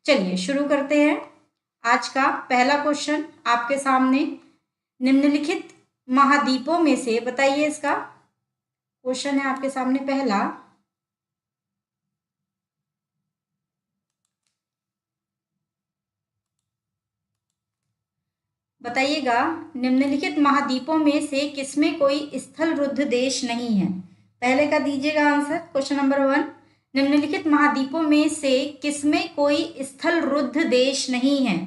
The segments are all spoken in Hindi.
चलिए शुरू करते हैं। आज का पहला क्वेश्चन आपके सामने, निम्नलिखित महाद्वीपों में से बताइए, इसका क्वेश्चन है आपके सामने पहला। बताइएगा, निम्नलिखित महाद्वीपों में से किसमें कोई स्थल रुद्ध देश नहीं है। पहले का दीजिएगा आंसर, क्वेश्चन नंबर 1, निम्नलिखित महाद्वीपों में से किसमें कोई स्थल रुद्ध देश नहीं है।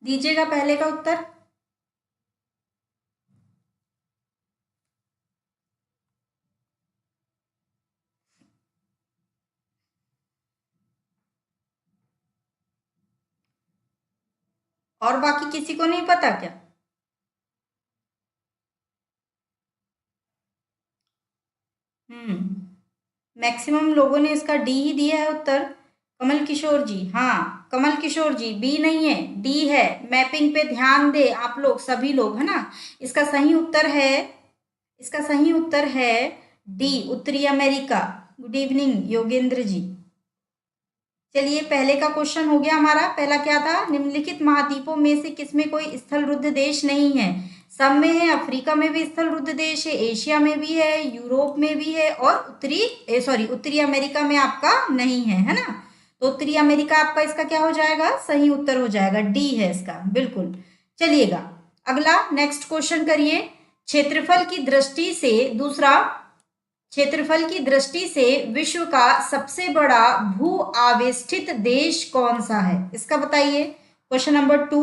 दीजिएगा पहले का उत्तर। और बाकी किसी को नहीं पता क्या? मैक्सिमम लोगों ने इसका डी ही दिया है उत्तर। कमल किशोर जी, हाँ कमल किशोर जी, बी नहीं है, डी है। मैपिंग पे ध्यान दे आप लोग, सभी लोग, है ना। इसका सही उत्तर है, इसका सही उत्तर है डी, उत्तरी America. Good evening Yogendra ji. चलिए पहले का क्वेश्चन हो गया हमारा। पहला क्या था, निम्नलिखित महाद्वीपों में से किसमें कोई स्थल रुद्ध देश नहीं है। सब में है, अफ्रीका में भी स्थल रुद्ध देश है, एशिया में भी है, यूरोप में भी है, और उत्तरी अमेरिका में आपका नहीं है ना। तो उत्तरी अमेरिका आपका इसका क्या हो जाएगा, सही उत्तर हो जाएगा, डी है इसका, बिल्कुल। चलिएगा अगला नेक्स्ट क्वेश्चन करिए। क्षेत्रफल की दृष्टि से दूसरा, क्षेत्रफल की दृष्टि से विश्व का सबसे बड़ा भू आवेष्टित देश कौन सा है, इसका बताइए। क्वेश्चन नंबर 2,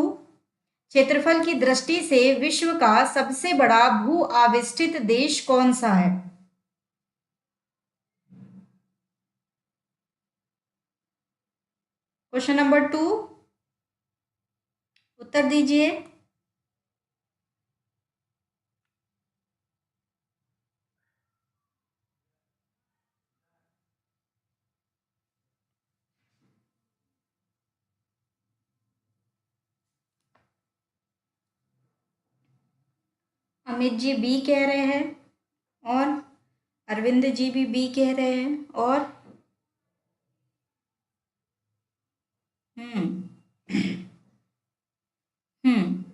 क्षेत्रफल की दृष्टि से विश्व का सबसे बड़ा भू आवेष्टित देश कौन सा है। क्वेश्चन नंबर 2, उत्तर दीजिए। अमित जी बी कह रहे हैं, और अरविंद जी भी बी कह रहे हैं, और हम्म हम्म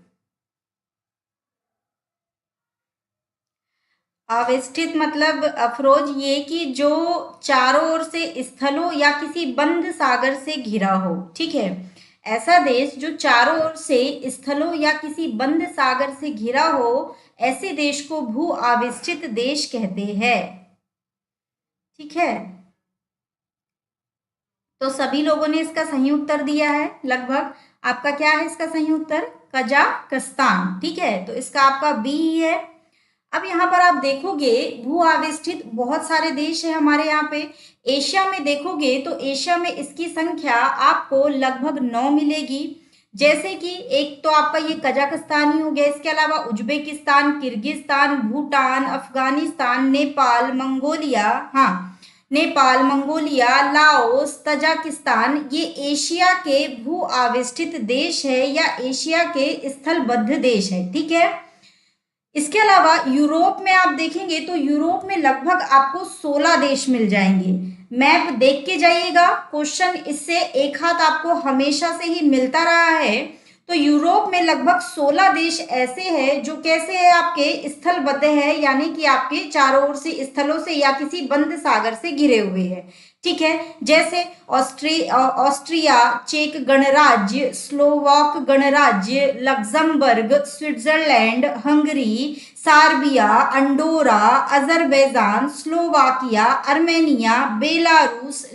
आवेष्टित मतलब अफरोज ये कि जो चारों ओर से स्थलों या किसी बंद सागर से घिरा हो, ठीक है। ऐसा देश जो चारों ओर से स्थलों या किसी बंद सागर से घिरा हो, ऐसे देश को भू आवेष्टित देश कहते हैं, ठीक है। तो सभी लोगों ने इसका सही उत्तर दिया है लगभग। आपका क्या है इसका सही उत्तर, कजाकिस्तान, ठीक है। तो इसका आपका बी ही है। अब यहाँ पर आप देखोगे भू आवेष्टित बहुत सारे देश है हमारे यहाँ पे। एशिया में देखोगे तो एशिया में इसकी संख्या आपको लगभग 9 मिलेगी। जैसे कि एक तो आपका ये कजाकिस्तान ही हो गया, इसके अलावा Uzbekistan, Kyrgyzstan, Bhutan, Afghanistan, Nepal, Mongolia, हाँ नेपाल, मंगोलिया, लाओस, तजाकिस्तान, ये एशिया के भू आवेष्टित देश है या एशिया के स्थलबद्ध देश है, ठीक है। इसके अलावा यूरोप में आप देखेंगे तो यूरोप में लगभग आपको 16 देश मिल जाएंगे। मैप देख के जाइएगा, क्वेश्चन इससे एक हाथ आपको हमेशा से ही मिलता रहा है। तो यूरोप में लगभग 16 देश ऐसे हैं जो कैसे है, आपके स्थलबद्ध है, यानी कि आपके चारों ओर से स्थलों से या किसी बंद सागर से घिरे हुए हैं, ठीक है। जैसे ऑस्ट्रिया, चेक गणराज्य, स्लोवाक गणराज्य, Luxembourg, Switzerland, Hungary, Serbia, Andorra, Azerbaijan, Slovakia, Armenia, Belarus,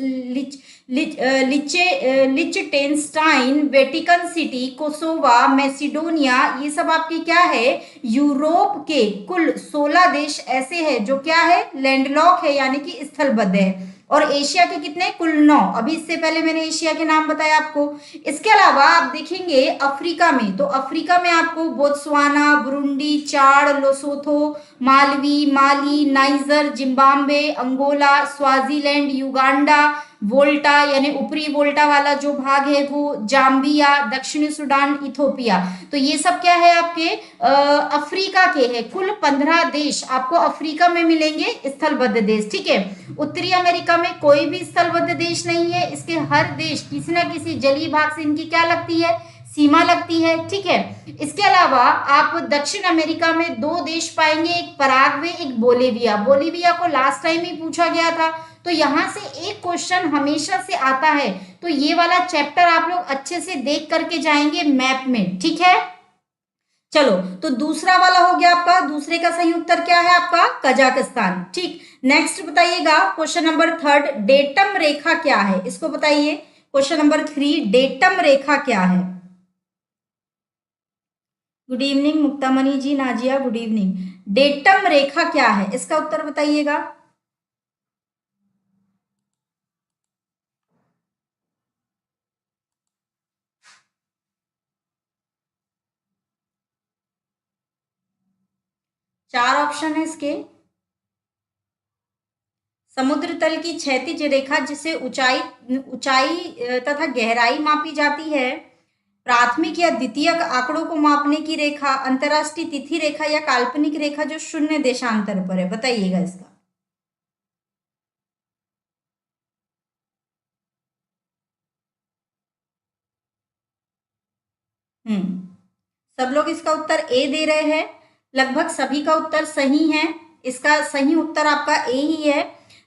Liechtenstein, Vatican City, Kosovo, Macedonia, ये सब आपकी क्या है, यूरोप के कुल 16 देश ऐसे हैं जो क्या है, लैंडलॉक है, यानी कि स्थलबद्ध है। और एशिया के कितने, कुल 9। अभी इससे पहले मैंने एशिया के नाम बताया आपको। इसके अलावा आप देखेंगे अफ्रीका में, तो अफ्रीका में आपको Botswana, Burundi, Chad, Lesotho, Malawi, Mali, Niger, Zimbabwe, Angola, Swaziland, Uganda, Volta यानी ऊपरी वोल्टा वाला जो भाग है वो जाम्बिया, दक्षिणी सूडान, इथोपिया। तो ये सब क्या है आपके अफ्रीका के हैं। कुल 15 देश आपको अफ्रीका में मिलेंगे स्थलबद्ध देश, ठीक है। उत्तरी अमेरिका में कोई भी स्थलबद्ध देश नहीं है। इसके हर देश किसी ना किसी जलीय भाग से इनकी क्या लगती है, सीमा लगती है, ठीक है। इसके अलावा आप दक्षिण अमेरिका में 2 देश पाएंगे, एक पराग्वे, एक बोलिविया। बोलिविया को लास्ट टाइम ही पूछा गया था, तो यहां से एक क्वेश्चन हमेशा से आता है। तो ये वाला चैप्टर आप लोग अच्छे से देख करके जाएंगे मैप में, ठीक है। चलो, तो दूसरा वाला हो गया आपका, दूसरे का सही उत्तर क्या है आपका, कजाकिस्तान, ठीक। नेक्स्ट बताइएगा क्वेश्चन नंबर 3, डेटम रेखा क्या है, इसको बताइए। क्वेश्चन नंबर 3, डेटम रेखा क्या है। गुड इवनिंग मुक्तामणि जी, नाजिया गुड इवनिंग। डेटम रेखा क्या है, इसका उत्तर बताइएगा। चार ऑप्शन है इसके। समुद्र तल की क्षैतिज रेखा जिसे ऊंचाई ऊंचाई तथा गहराई मापी जाती है, प्राथमिक या द्वितीयक आंकड़ों को मापने की रेखा, अंतरराष्ट्रीय तिथि रेखा या काल्पनिक रेखा जो शून्य देशांतर पर है, बताइएगा इसका। सब लोग इसका उत्तर ए दे रहे हैं। लगभग सभी का उत्तर सही है। इसका सही उत्तर आपका ए ही है।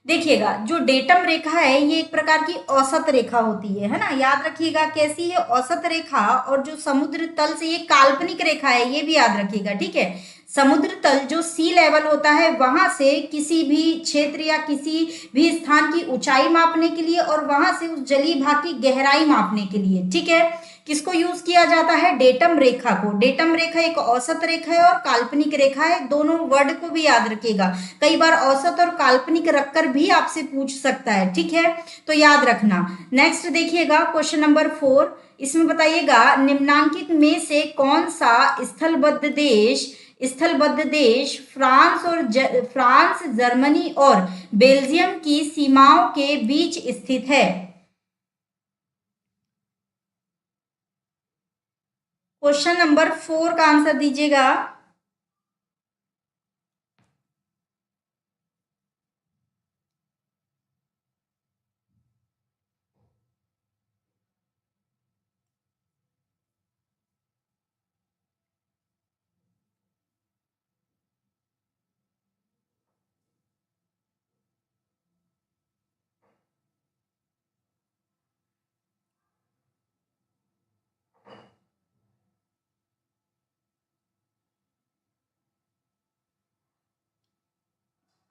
देखिएगा, जो डेटम रेखा है ये एक प्रकार की औसत रेखा होती है ना। याद रखिएगा कैसी है, औसत रेखा। और जो समुद्र तल से ये काल्पनिक रेखा है, ये भी याद रखिएगा, ठीक है। समुद्र तल जो सी लेवल होता है वहां से किसी भी क्षेत्र या किसी भी स्थान की ऊंचाई मापने के लिए और वहां से उस जलीय भाग की गहराई मापने के लिए, ठीक है, किसको यूज किया जाता है, डेटम रेखा को। डेटम रेखा एक औसत रेखा है और काल्पनिक रेखा है, दोनों वर्ड को भी याद रखिएगा। कई बार औसत और काल्पनिक रखकर भी आपसे पूछ सकता है, ठीक है, तो याद रखना। नेक्स्ट देखिएगा क्वेश्चन नंबर 4, इसमें बताइएगा निम्नांकित में से कौन सा स्थलबद्ध देश फ्रांस, जर्मनी और बेल्जियम की सीमाओं के बीच स्थित है। क्वेश्चन नंबर 4 का आंसर दीजिएगा।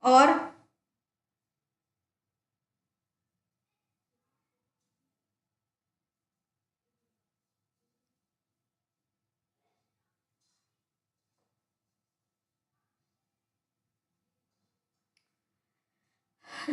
और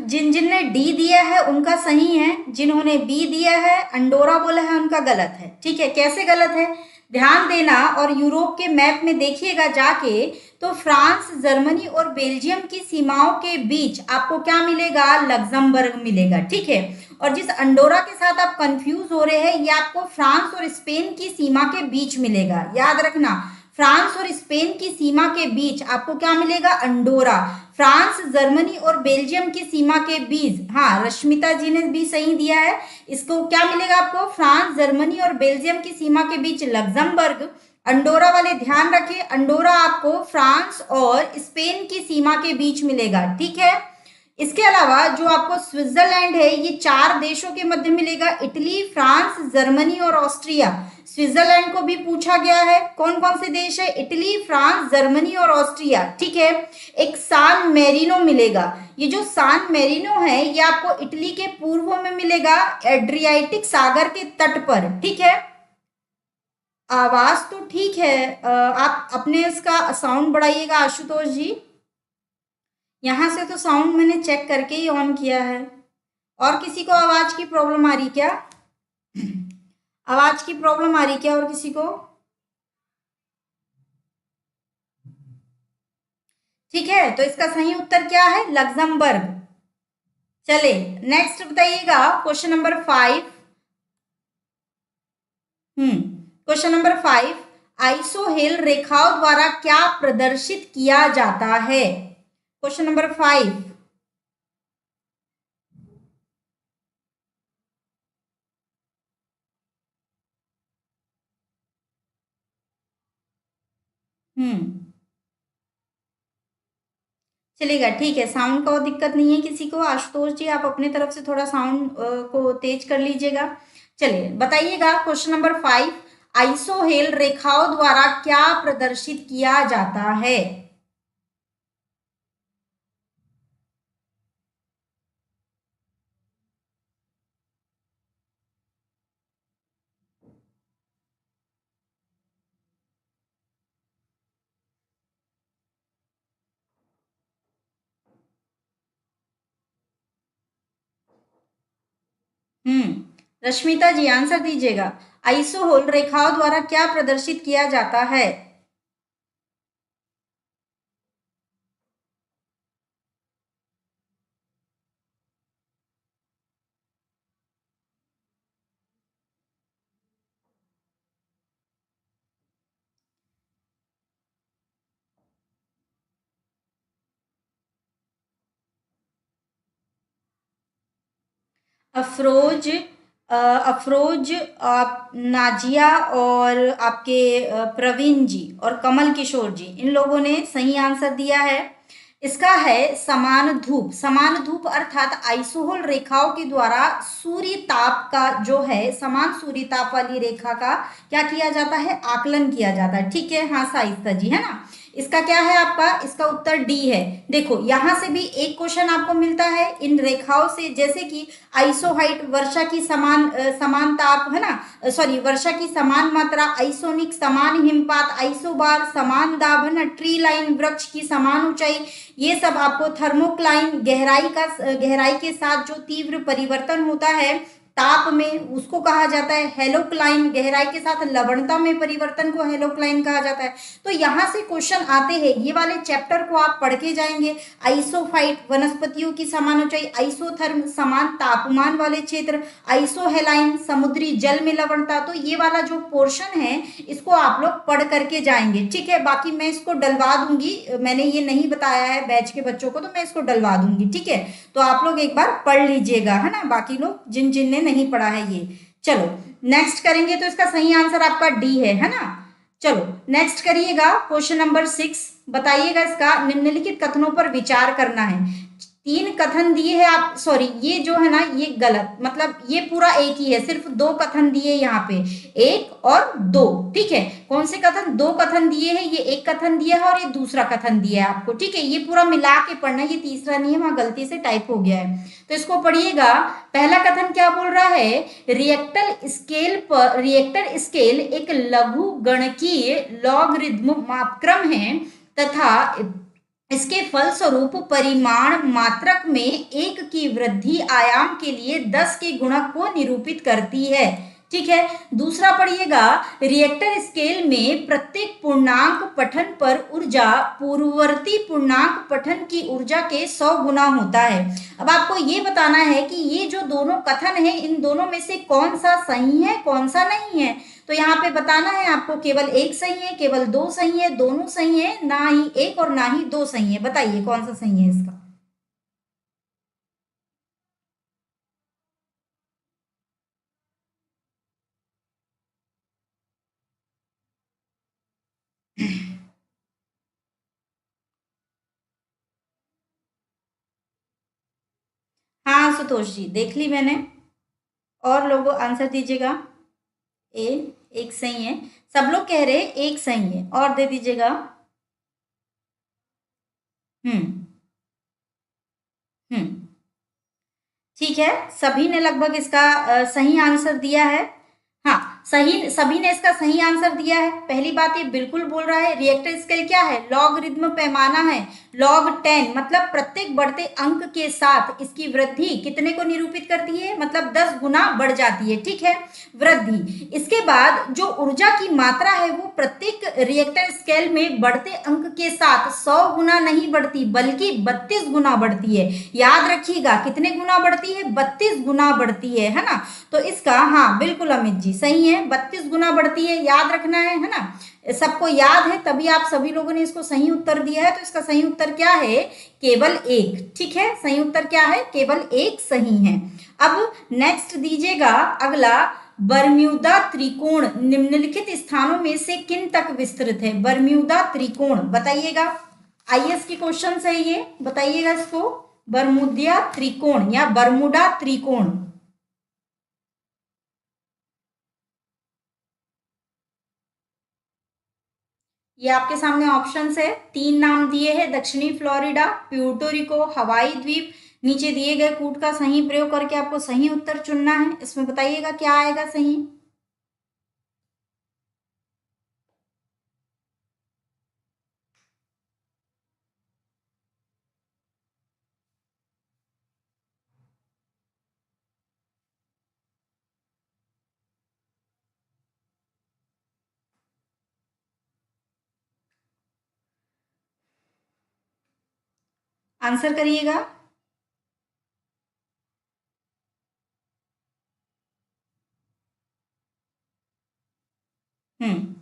जिन जिन ने डी दिया है उनका सही है, जिन्होंने बी दिया है, अंडोरा बोला है, उनका गलत है, ठीक है। कैसे गलत है, ध्यान देना और यूरोप के मैप में देखिएगा जाके, तो फ्रांस, जर्मनी और बेल्जियम की सीमाओं के बीच आपको क्या मिलेगा, लग्जमबर्ग मिलेगा, ठीक है। और जिस अंडोरा के साथ आप कंफ्यूज हो रहे हैं, ये आपको फ्रांस और स्पेन की सीमा के बीच मिलेगा, याद रखना। फ्रांस और स्पेन की सीमा के बीच आपको क्या मिलेगा, अंडोरा। फ्रांस, जर्मनी और बेल्जियम की सीमा के बीच, हाँ रश्मिता जी ने भी सही दिया है, इसको क्या मिलेगा आपको, फ्रांस, जर्मनी और बेल्जियम की सीमा के बीच लग्जमबर्ग। अंडोरा वाले ध्यान रखें, अंडोरा आपको फ्रांस और स्पेन की सीमा के बीच मिलेगा, ठीक है। इसके अलावा जो आपको स्विट्जरलैंड है, ये 4 देशों के मध्य मिलेगा, इटली, फ्रांस, जर्मनी और ऑस्ट्रिया। स्विट्जरलैंड को भी पूछा गया है, कौन कौन से देश है, इटली, फ्रांस, जर्मनी और ऑस्ट्रिया, ठीक है। एक सान मेरिनो मिलेगा, ये जो सान मेरिनो है ये आपको इटली के पूर्व में मिलेगा, एड्रियाटिक सागर के तट पर, ठीक है। आवाज तो ठीक है, आप अपने इसका साउंड बढ़ाइएगा आशुतोष जी। यहां से तो साउंड मैंने चेक करके ही ऑन किया है। और किसी को आवाज की प्रॉब्लम आ रही क्या, आवाज की प्रॉब्लम आ रही क्या और किसी को, ठीक है। तो इसका सही उत्तर क्या है, लग्जमबर्ग, चले नेक्स्ट बताइएगा क्वेश्चन नंबर 5। क्वेश्चन नंबर 5, आइसोहेल रेखाओं द्वारा क्या प्रदर्शित किया जाता है? Question number 5। हम्म चलेगा, ठीक है, साउंड का दिक्कत नहीं है किसी को। आशुतोष जी आप अपने तरफ से थोड़ा साउंड को तेज कर लीजिएगा। चलिए बताइएगा क्वेश्चन नंबर 5, आइसोहेल रेखाओं द्वारा क्या प्रदर्शित किया जाता है? रश्मिता जी आंसर दीजिएगा, आइसोहेल रेखाओं द्वारा क्या प्रदर्शित किया जाता है? अफरोज, अफरोज, आप नाजिया और आपके प्रवीण जी और कमल किशोर जी, इन लोगों ने सही आंसर दिया है। इसका है समान धूप। समान धूप अर्थात आइसोहेल रेखाओं के द्वारा सूर्य ताप का जो है, समान सूर्य ताप वाली रेखा का क्या किया जाता है? आकलन किया जाता है। ठीक है, हाँ साइस्ता जी, है ना। इसका क्या है आपका? इसका उत्तर डी है। देखो यहां से भी एक क्वेश्चन आपको मिलता है इन रेखाओं से, जैसे कि आइसोहाइट वर्षा की समान ताप, है ना, सॉरी वर्षा की समान मात्रा, आइसोनिक समान हिमपात, आइसोबार समान दाब, है ना, ट्री लाइन वृक्ष की समान ऊंचाई, ये सब आपको थर्मोक्लाइन गहराई के साथ जो तीव्र परिवर्तन होता है ताप में उसको कहा जाता है हेलोक्लाइन, गहराई के साथ लवणता में परिवर्तन को हेलोक्लाइन कहा जाता है। तो यहां से क्वेश्चन आते हैं, ये वाले चैप्टर को आप पढ़ के जाएंगे। आइसोफाइट वनस्पतियों की समान ऊंचाई, आइसोथर्म समान तापमान वाले क्षेत्र, आइसोहेलाइन समुद्री जल में लवणता। तो ये वाला जो पोर्शन है इसको आप लोग पढ़ करके जाएंगे। ठीक है, बाकी मैं इसको डलवा दूंगी, मैंने ये नहीं बताया है बैच के बच्चों को, तो मैं इसको डलवा दूंगी। ठीक है, तो आप लोग एक बार पढ़ लीजिएगा, है ना, बाकी लोग जिन जिन ने नहीं पढ़ा है ये। चलो नेक्स्ट करेंगे, तो इसका सही आंसर आपका डी है ना। चलो नेक्स्ट करिएगा क्वेश्चन नंबर 6। बताइएगा, इसका निम्नलिखित कथनों पर विचार करना है। तीन कथन दिए हैं आप, सॉरी ये जो है ना ये गलत, मतलब ये पूरा एक ही है, सिर्फ दो कथन दिए यहाँ पे, एक और दो। ठीक है, कौन से कथन? दो कथन दिए हैं, ये एक कथन दिया है और ये दूसरा कथन दिया है आपको। ठीक है, ये पूरा मिला के पढ़ना, ये तीसरा नहीं है, वहां गलती से टाइप हो गया है, तो इसको पढ़िएगा। पहला कथन क्या बोल रहा है? रिएक्टर स्केल एक लघु गणकीय लॉगरिथम मापक्रम है तथा इसके फलस्वरूप परिमाण मात्रक में एक की वृद्धि आयाम के लिए 10 के गुणक को निरूपित करती है। ठीक है, दूसरा पढ़िएगा, रिएक्टर स्केल में प्रत्येक पूर्णांक पठन पर ऊर्जा पूर्ववर्ती पूर्णांक पठन की ऊर्जा के 100 गुना होता है। अब आपको ये बताना है कि ये जो दोनों कथन है इन दोनों में से कौन सा सही है कौन सा नहीं है। तो यहाँ पे बताना है आपको, केवल एक सही है, केवल दो सही है, दोनों सही है, ना ही एक और ना ही दो सही है। बताइए कौन सा सही है इसका? हाँ सुतोष जी देख ली मैंने, और लोगों आंसर दीजिएगा। ए, एक सही है, सब लोग कह रहे हैं एक सही है, और दे दीजिएगा। हम्म हम्म ठीक है, सभी ने लगभग इसका सही आंसर दिया है। हाँ, सही, सभी ने इसका सही आंसर दिया है। पहली बात ये बिल्कुल बोल रहा है रिएक्टर स्केल क्या है, लॉगरिथम पैमाना है, log 10 मतलब प्रत्येक बढ़ते अंक के साथ इसकी वृद्धि कितने को निरूपित करती है, मतलब 10 गुना बढ़ जाती है, ठीक है, वृद्धि। इसके बाद जो ऊर्जा की मात्रा है वो प्रत्येक रिएक्टर स्केल में बढ़ते अंक के साथ 100 गुना नहीं बढ़ती बल्कि 32 गुना बढ़ती है। याद रखिएगा कितने गुना बढ़ती है, 32 गुना बढ़ती है ना। तो इसका हाँ बिल्कुल अमित जी सही है, 32 गुना बढ़ती है, याद रखना है ना, सबको याद है, तभी आप सभी लोगों ने इसको सही उत्तर दिया है। तो इसका सही उत्तर क्या है, केवल एक, ठीक है, सही उत्तर क्या है, केवल एक सही है। अब नेक्स्ट दीजिएगा अगला, बरम्यूदा त्रिकोण निम्नलिखित स्थानों में से किन तक विस्तृत है, बरम्यूदा त्रिकोण बताइएगा, आईएएस की क्वेश्चन है ये, बताइएगा इसको, बरमुदा त्रिकोण या बरमुडा त्रिकोण। ये आपके सामने ऑप्शंस है, 3 नाम दिए हैं, दक्षिणी फ्लोरिडा, प्यूर्टो रिको, हवाई द्वीप। नीचे दिए गए कूट का सही प्रयोग करके आपको सही उत्तर चुनना है। इसमें बताइएगा क्या आएगा सही। आंसर करिएगा। हम्म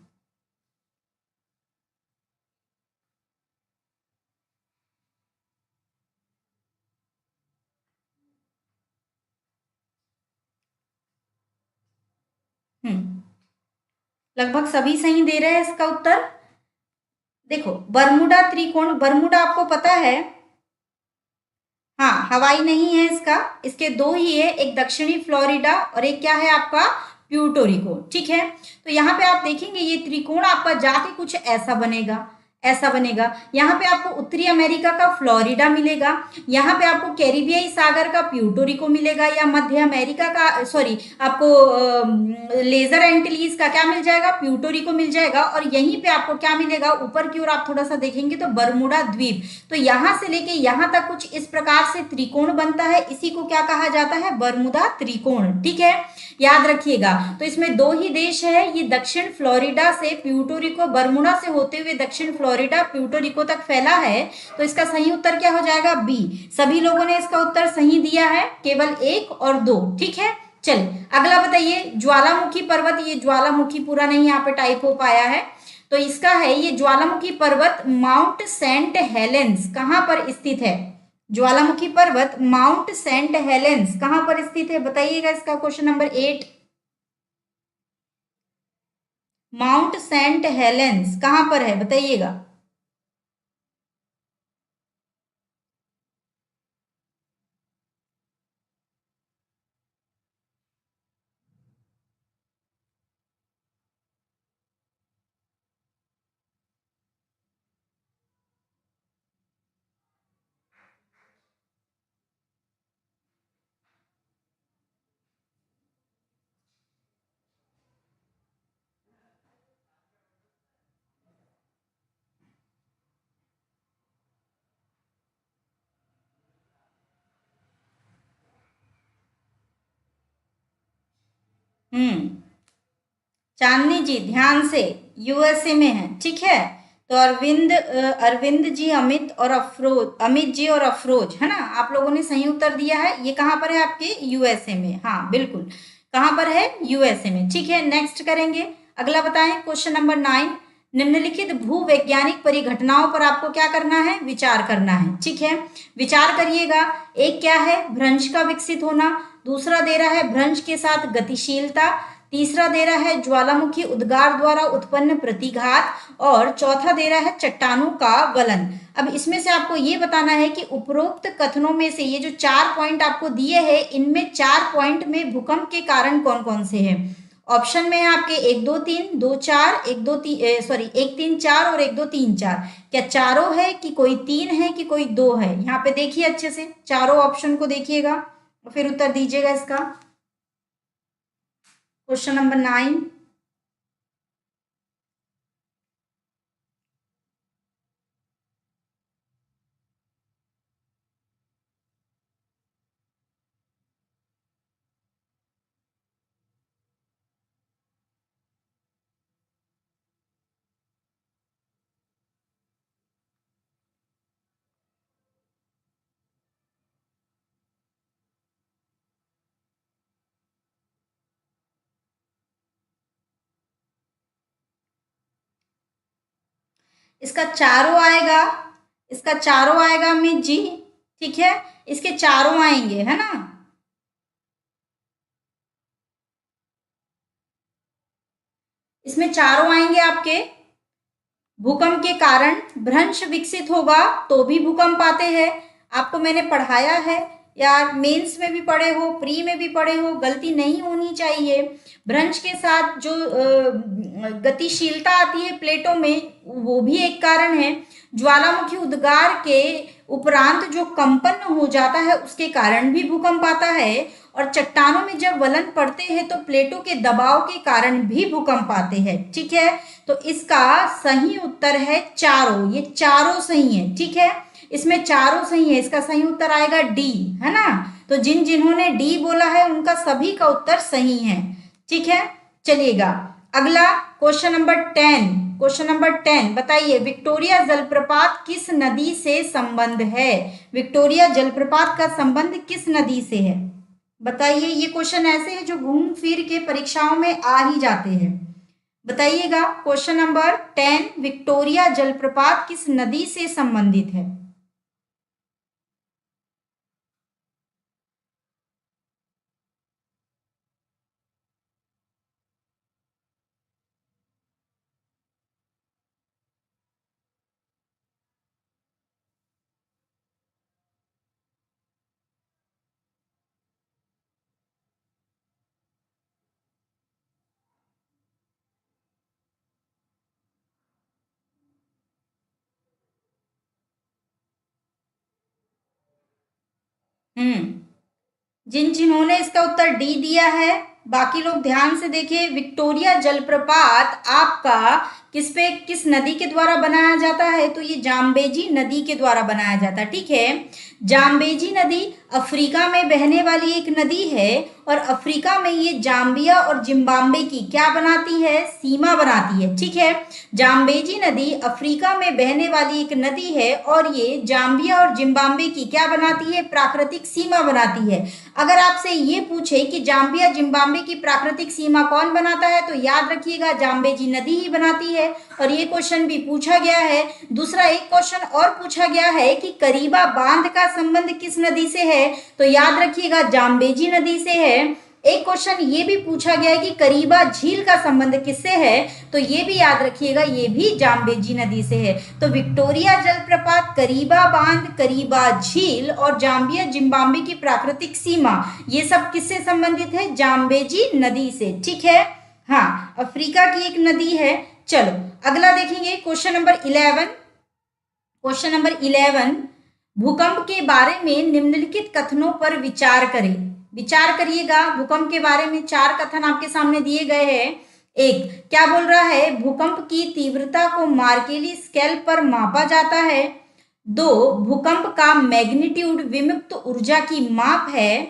हम्म लगभग सभी सही दे रहे हैं इसका उत्तर। देखो बरमुडा त्रिकोण, बरमुडा आपको पता है, हाँ हवाई नहीं है इसका, इसके दो ही है, एक दक्षिणी फ्लोरिडा और एक क्या है आपका प्यूर्टो रिको, ठीक है। तो यहाँ पे आप देखेंगे ये त्रिकोण आपका जाके कुछ ऐसा बनेगा, ऐसा बनेगा। यहाँ पे आपको उत्तरी अमेरिका का फ्लोरिडा मिलेगा, यहाँ पे आपको कैरिबियाई सागर का प्यूर्टो रिको मिलेगा, या मध्य अमेरिका का सॉरी आपको लेजर एंटिलीज का क्या मिल जाएगा, प्यूर्टो रिको मिल जाएगा। और यहीं पे आपको क्या मिलेगा, ऊपर की ओर आप थोड़ा सा देखेंगे तो बरमुडा द्वीप। तो यहां से लेके यहां तक कुछ इस प्रकार से त्रिकोण बनता है, इसी को क्या कहा जाता है, बरमुडा त्रिकोण, ठीक है, याद रखिएगा। तो इसमें दो ही देश है, ये दक्षिण फ्लोरिडा से प्यूर्टो रिको, बरमुडा से होते हुए दक्षिण फ्लोरिडा प्यूर्टो रिको तक फैला है। तो इसका सही उत्तर क्या हो जाएगा, बी। सभी लोगों ने इसका उत्तर सही दिया है, केवल एक और दो, ठीक है। चलिए अगला बताइए, ज्वालामुखी पर्वत, ये ज्वालामुखी पूरा नहीं यहाँ पे टाइप हो पाया है, तो इसका है ये ज्वालामुखी पर्वत माउंट सेंट हेलेंस कहां पर स्थित है, ज्वालामुखी पर्वत माउंट सेंट हेलेंस कहां पर स्थित है, बताइएगा इसका question number 8। Mount Saint Helens कहां पर है बताइएगा। हम्म चांदनी जी ध्यान से, यूएसए में है, ठीक है। तो अरविंद जी, अमित और अफरोज, अमित जी और अफरोज है ना, आप लोगों ने सही उत्तर दिया है। ये कहाँ पर है आपके, यूएसए में, हाँ बिल्कुल, कहाँ पर है, यूएसए में, ठीक है। नेक्स्ट करेंगे, अगला बताएं क्वेश्चन नंबर 9। निम्नलिखित भूवैज्ञानिक परिघटनाओं पर आपको क्या करना है, विचार करना है, ठीक है। विचार करिएगा। एक क्या है, भ्रंश का विकसित होना, दूसरा दे रहा है भ्रंश के साथ गतिशीलता, तीसरा दे रहा है ज्वालामुखी उद्गार द्वारा उत्पन्न प्रतिघात, और चौथा दे रहा है चट्टानों का गलन। अब इसमें से आपको ये बताना है कि उपरोक्त कथनों में से ये जो 4 पॉइंट आपको दिए हैं, इनमें 4 पॉइंट में भूकंप के कारण कौन कौन से हैं। ऑप्शन में है आपके 1 2 3 2 4, 1 2 3 सॉरी 1 3 4 और 1 2 3 4। क्या चारों है कि कोई 3 है कि कोई 2 है, यहाँ पे देखिए अच्छे से चारों ऑप्शन को देखिएगा और फिर उत्तर दीजिएगा इसका। Question number 9। इसका चारों आएगा, इसका चारों आएगा में जी, ठीक है, इसके चारों आएंगे, है ना। इसमें चारों आएंगे आपके। भूकंप के कारण भ्रंश विकसित होगा तो भी भूकंप आते हैं। आपको मैंने पढ़ाया है, या मेंस में भी पढ़े हो, प्री में भी पढ़े हो, गलती नहीं होनी चाहिए। भ्रंश के साथ जो गतिशीलता आती है प्लेटों में, वो भी एक कारण है। ज्वालामुखी उद्गार के उपरांत जो कंपन हो जाता है उसके कारण भी भूकंप आता है। और चट्टानों में जब वलन पड़ते हैं तो प्लेटों के दबाव के कारण भी भूकंप आते हैं, ठीक है। तो इसका सही उत्तर है चारों, ये चारों सही है, ठीक है। इसमें चारों सही है, इसका सही उत्तर आएगा डी, है ना। तो जिन्होंने डी बोला है उनका सभी का उत्तर सही है, ठीक है। चलिएगा अगला क्वेश्चन नंबर 10। क्वेश्चन नंबर 10 बताइए, विक्टोरिया जलप्रपात किस नदी से संबंध है। विक्टोरिया जलप्रपात का संबंध किस नदी से है, बताइए। ये क्वेश्चन ऐसे हैं जो घूम फिर के परीक्षाओं में आ ही जाते हैं। बताइएगा क्वेश्चन नंबर 10, विक्टोरिया जलप्रपात किस नदी से संबंधित है। जिन्होंने इसका उत्तर डी दिया है, बाकी लोग ध्यान से देखिए। विक्टोरिया जलप्रपात आपका किस नदी के द्वारा बनाया जाता है, तो ये जाम्बेजी नदी के द्वारा बनाया जाता है, ठीक है। जाम्बेजी नदी अफ्रीका में बहने वाली एक नदी है, और अफ्रीका में ये जाम्बिया और जिम्बाब्वे की क्या बनाती है, सीमा बनाती है, ठीक है। जाम्बेजी नदी अफ्रीका में बहने वाली एक नदी है, और ये जाम्बिया और जिम्बाब्वे की क्या बनाती है, प्राकृतिक सीमा बनाती है। अगर आपसे ये पूछे कि जाम्बिया जिम्बाब्वे की प्राकृतिक सीमा कौन बनाता है, तो याद रखिएगा जाम्बेजी नदी ही बनाती है। और ये क्वेश्चन भी पूछा गया है। दूसरा एक क्वेश्चन और पूछा गया है कि करीबा बांध का संबंध किस नदी से है, तो याद रखिएगा जाम्बेजी नदी से है। एक क्वेश्चन ये भी पूछा गया है कि करीबा झील का संबंध किससे है, तो ये भी याद रखिएगा, ये भी जाम्बेजी नदी से है। तो विक्टोरिया जलप्रपात, करीबा बांध, करीबा झील और जाम्बिया जिम्बाब्वे की प्राकृतिक सीमा, ये सब किससे संबंधित है, जाम्बेजी नदी से, ठीक है। हाँ, अफ्रीका की एक नदी है। चलो अगला देखेंगे क्वेश्चन नंबर 11। क्वेश्चन नंबर 11, भूकंप के बारे में निम्नलिखित कथनों पर विचार करें। विचार करिएगा, भूकंप के बारे में 4 कथन आपके सामने दिए गए हैं। एक क्या बोल रहा है, भूकंप की तीव्रता को मार्केली स्केल पर मापा जाता है। 2, भूकंप का मैग्नीट्यूड विमुक्त ऊर्जा की माप है।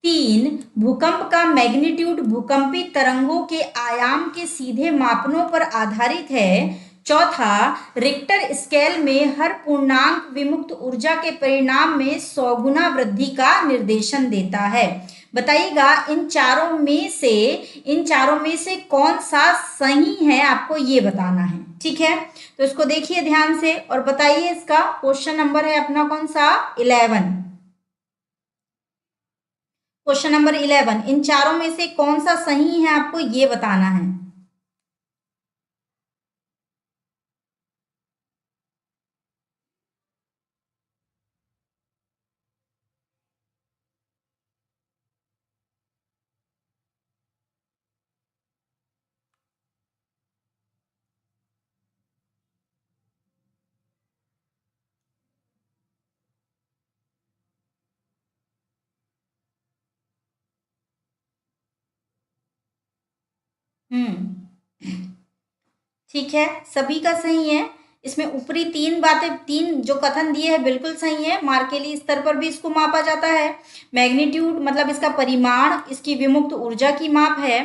3, भूकंप का मैग्नीट्यूड भूकंपी तरंगों के आयाम के सीधे मापनों पर आधारित है। चौथा, रिक्टर स्केल में हर पूर्णांक विमुक्त ऊर्जा के परिणाम में 100 गुना वृद्धि का निर्देशन देता है। बताइएगा इन चारों में से कौन सा सही है, आपको ये बताना है, ठीक है। तो इसको देखिए ध्यान से और बताइए। इसका क्वेश्चन नंबर है अपना कौन सा, 11। क्वेश्चन नंबर 11, इन चारों में से कौन सा सही है, आपको ये बताना है। ठीक है, सभी का सही है। इसमें ऊपरी 3 बातें, 3 जो कथन दिए हैं बिल्कुल सही है। मार्केली स्तर पर भी इसको मापा जाता है। मैग्नीट्यूड मतलब इसका परिमाण, इसकी विमुक्त ऊर्जा की माप है।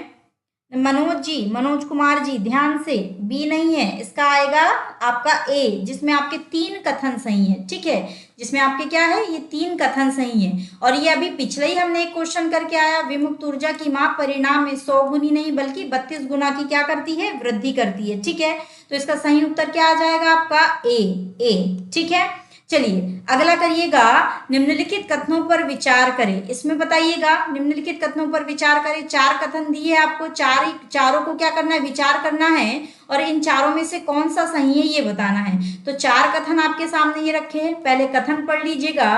मनोज जी, मनोज कुमार जी, ध्यान से, बी नहीं है, इसका आएगा आपका ए, जिसमें आपके 3 कथन सही है, ठीक है, जिसमें आपके क्या है, ये 3 कथन सही है। और ये अभी पिछले ही हमने एक क्वेश्चन करके आया, विमुक्त ऊर्जा की माप परिणाम में 100 गुनी नहीं बल्कि 32 गुना की क्या करती है, वृद्धि करती है, ठीक है। तो इसका सही उत्तर क्या आ जाएगा आपका ए, ए, ठीक है। चलिए अगला करिएगा, निम्नलिखित कथनों पर विचार करें। इसमें बताइएगा, निम्नलिखित कथनों पर विचार करें। 4 कथन दिए आपको, चारों को क्या करना है, विचार करना है, और इन चारों में से कौन सा सही है ये बताना है। तो 4 कथन आपके सामने ये रखे हैं। पहले कथन पढ़ लीजिएगा,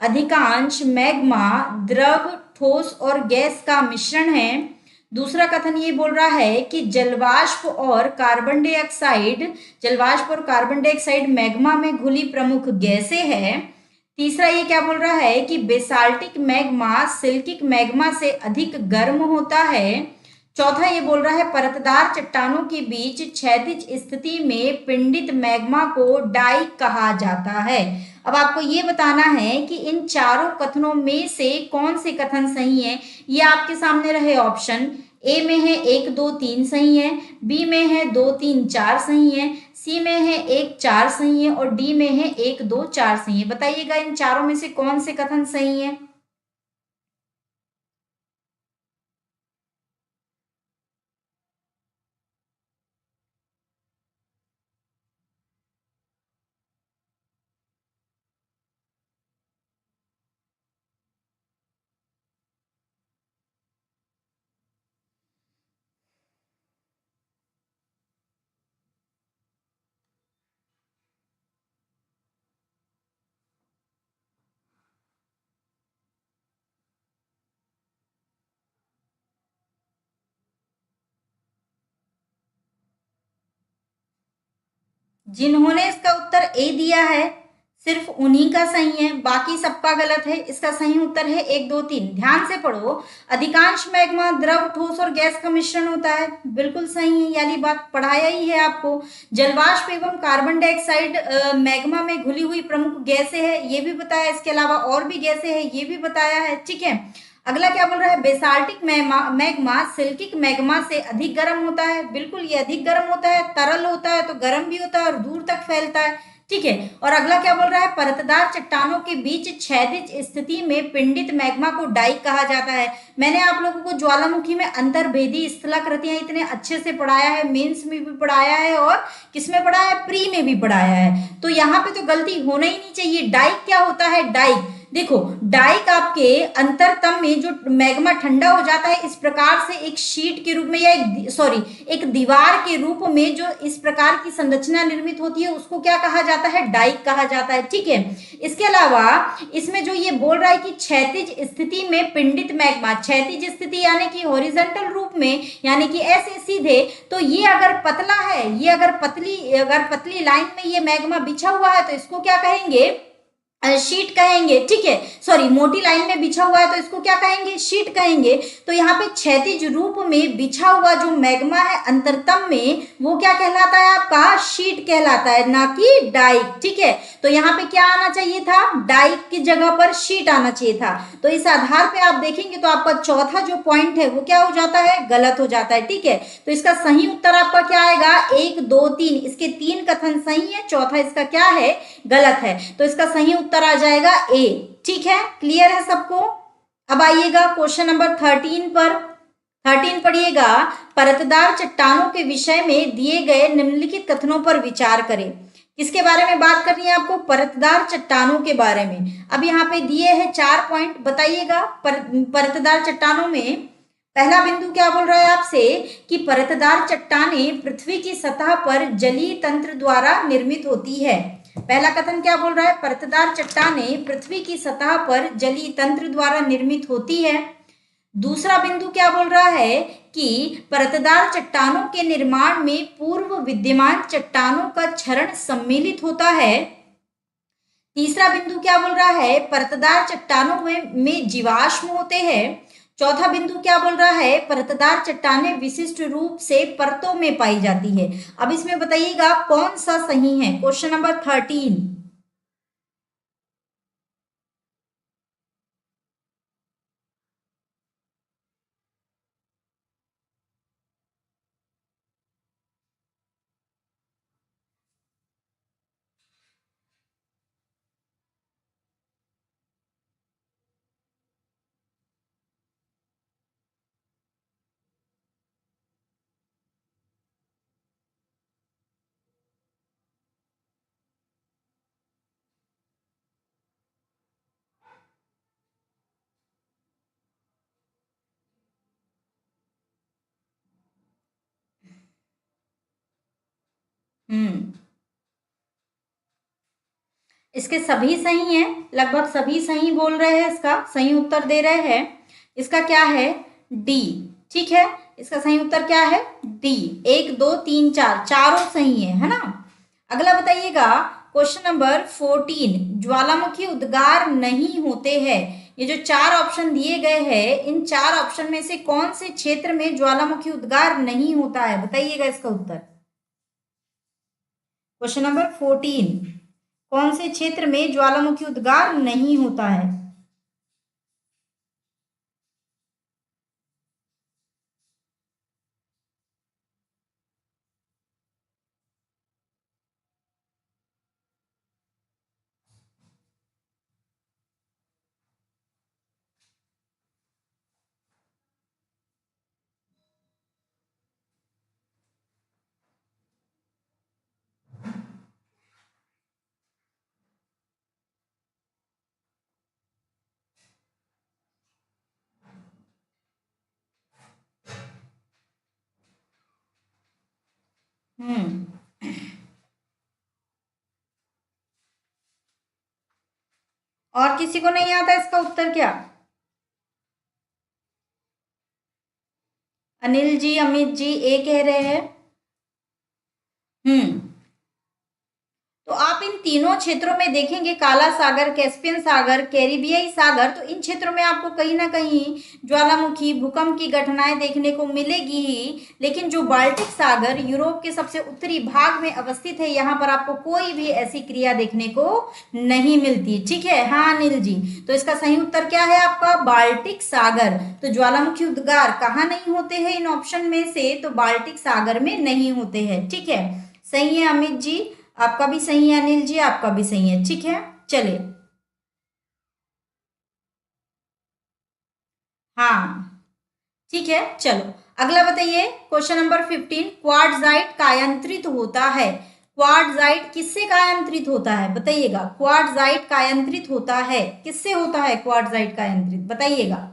अधिकांश मैग्मा द्रव, ठोस और गैस का मिश्रण है। दूसरा कथन ये बोल रहा है कि जलवाष्प और कार्बन डाइऑक्साइड मैग्मा में घुली प्रमुख गैसें हैं। तीसरा ये क्या बोल रहा है कि बेसाल्टिक मैग्मा सिल्किक मैग्मा से अधिक गर्म होता है। चौथा ये बोल रहा है परतदार चट्टानों के बीच क्षैतिज स्थिति में पिंडित मैग्मा को डाइक कहा जाता है। अब आपको ये बताना है कि इन चारों कथनों में से कौन से कथन सही है। ये आपके सामने रहे ऑप्शन, ए में है 1 2 3 सही है, बी में है 2 3 4 सही है, सी में है 1 4 सही है, और डी में है 1 2 4 सही है। बताइएगा इन चारों में से कौन से कथन सही है। जिन्होंने इसका उत्तर ए दिया है सिर्फ उन्हीं का सही है, बाकी सबका गलत है। इसका सही उत्तर है 1 2 3। ध्यान से पढ़ो, अधिकांश मैग्मा द्रव, ठोस और गैस का मिश्रण होता है, बिल्कुल सही है, यानी बात पढ़ाया ही है आपको। जलवाष्प एवं कार्बन डाइऑक्साइड मैग्मा में घुली हुई प्रमुख गैसें है, ये भी बताया। इसके अलावा और भी गैसें है, ये भी बताया है, ठीक है। अगला क्या बोल रहा है, बेसाल्टिक मैग्मा सिल्किक मैग्मा से अधिक गर्म होता है, बिल्कुल ये अधिक गर्म होता है, तरल होता है तो गर्म भी होता है और दूर तक फैलता है, ठीक है। और अगला क्या बोल रहा है, परतदार चट्टानों के बीच क्षैतिज स्थिति में पिंडित मैग्मा को डाइक कहा जाता है। मैंने आप लोगों को ज्वालामुखी में अंतर्भेदी स्थलाकृतियां इतने अच्छे से पढ़ाया है, मेंस में भी पढ़ाया है और किसमें पढ़ाया है, प्री में भी पढ़ाया है। तो यहाँ पे तो गलती होना ही नहीं चाहिए। डाइक क्या होता है, डाइक देखो, डाइक आपके अंतरतम में जो मैग्मा ठंडा हो जाता है, इस प्रकार से एक शीट के रूप में या एक दीवार के रूप में जो इस प्रकार की संरचना निर्मित होती है, उसको क्या कहा जाता है, डाइक कहा जाता है, ठीक है। इसके अलावा इसमें जो ये बोल रहा है कि क्षैतिज स्थिति में पिंडित मैग्मा, क्षैतिज स्थिति यानी कि हॉरिजॉन्टल रूप में, यानी कि ऐसे सीधे, तो ये अगर पतला है, ये अगर पतली लाइन में ये मैग्मा बिछा हुआ है तो इसको क्या कहेंगे, शीट कहेंगे, ठीक है। सॉरी, मोटी लाइन में बिछा हुआ है तो इसको क्या कहेंगे, शीट कहेंगे। तो यहाँ पे क्षैतिज रूप में बिछा हुआ जो मैग्मा है अंतरतम में, वो क्या कहलाता है आपका, शीट कहलाता है, ना कि डाइक, ठीक है। तो यहाँ पे क्या आना चाहिए था, डाइक की जगह पर शीट आना चाहिए था। तो इस आधार पे आप देखेंगे तो आपका चौथा जो पॉइंट है वो क्या हो जाता है, गलत हो जाता है, ठीक है। तो इसका सही उत्तर आपका क्या आएगा, 1 2 3, इसके 3 कथन सही है, चौथा इसका क्या है, गलत है। तो इसका सही उत्तर आ जाएगा ए, ठीक है। क्लियर है सबको। अब आइएगा क्वेश्चन नंबर 13 पर। 13 पढ़िएगा, परतदार चट्टानों के विषय में दिए गए निम्नलिखित कथनों पर विचार करें। किसके बारे में बात करनी है आपको, परतदार चट्टानों के बारे में। अब यहाँ पे दिए हैं 4 पॉइंट, बताइएगा। परतदार चट्टानों में पहला बिंदु क्या बोल रहा है आपसे कि परतदार चट्टानें पृथ्वी की सतह पर जलीय तंत्र द्वारा निर्मित होती है। पहला कथन क्या बोल रहा है, परतदार चट्टानें पृथ्वी की सतह पर जलीय तंत्र द्वारा निर्मित होती है। दूसरा बिंदु क्या बोल रहा है कि परतदार चट्टानों के निर्माण में पूर्व विद्यमान चट्टानों का क्षरण सम्मिलित होता है। तीसरा बिंदु क्या बोल रहा है, परतदार चट्टानों में जीवाश्म होते हैं। चौथा बिंदु क्या बोल रहा है, परतदार चट्टानें विशिष्ट रूप से परतों में पाई जाती है। अब इसमें बताइएगा कौन सा सही है, क्वेश्चन नंबर 13। हम्म, इसके सभी सही हैं, लगभग सभी सही बोल रहे हैं, इसका सही उत्तर दे रहे हैं। इसका क्या है? डी। ठीक है, इसका सही उत्तर क्या है? डी। 1 2 3 4 चारों सही है ना। अगला बताइएगा, क्वेश्चन नंबर 14, ज्वालामुखी उद्गार नहीं होते हैं। ये जो 4 ऑप्शन दिए गए हैं, इन 4 ऑप्शन में से कौन से क्षेत्र में ज्वालामुखी उद्गार नहीं होता है? बताइएगा इसका उत्तर। क्वेश्चन नंबर 14, कौन से क्षेत्र में ज्वालामुखी उद्गार नहीं होता है? हम्म, और किसी को नहीं आता इसका उत्तर क्या? अनिल जी, अमित जी ए कह रहे हैं। हम्म, तो आप इन तीनों क्षेत्रों में देखेंगे, काला सागर, कैस्पियन सागर, कैरिबियाई सागर, तो इन क्षेत्रों में आपको कहीं ना कहीं ज्वालामुखी भूकंप की घटनाएं देखने को मिलेगी ही। लेकिन जो बाल्टिक सागर यूरोप के सबसे उत्तरी भाग में अवस्थित है, यहाँ पर आपको कोई भी ऐसी क्रिया देखने को नहीं मिलती। ठीक है, हाँ अनिल जी, तो इसका सही उत्तर क्या है आपका? बाल्टिक सागर। तो ज्वालामुखी उद्गार कहाँ नहीं होते हैं इन ऑप्शन में से? तो बाल्टिक सागर में नहीं होते हैं। ठीक है, सही है अमित जी, आपका भी सही है अनिल जी, आपका भी सही है। ठीक है, चलिए। हाँ, ठीक है, चलो अगला बताइए, क्वेश्चन नंबर 15, क्वार्ट्जाइट कायांतरित होता है। क्वार्ट्जाइट किससे कायांतरित होता है? बताइएगा। क्वार्ट्जाइट कायांतरित होता है किससे होता है? क्वार्ट्जाइट कायांतरित बताइएगा।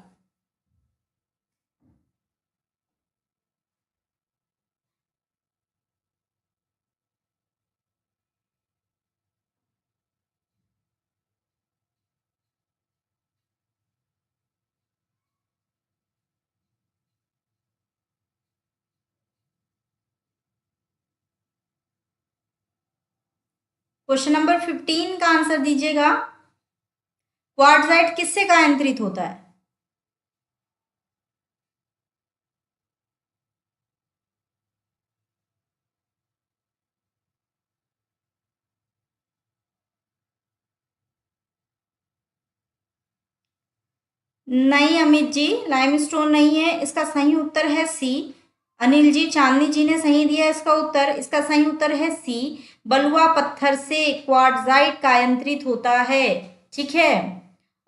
क्वेश्चन नंबर 15 का आंसर दीजिएगा। क्वार्ट्जाइट किससे कायांतरित होता है? नहीं अमित जी, लाइमस्टोन नहीं है, इसका सही उत्तर है सी। अनिल जी, चांदनी जी ने सही दिया इसका उत्तर, इसका सही उत्तर है सी। बलुआ पत्थर से क्वार्ट्जाइट कायांतरित होता है। ठीक है,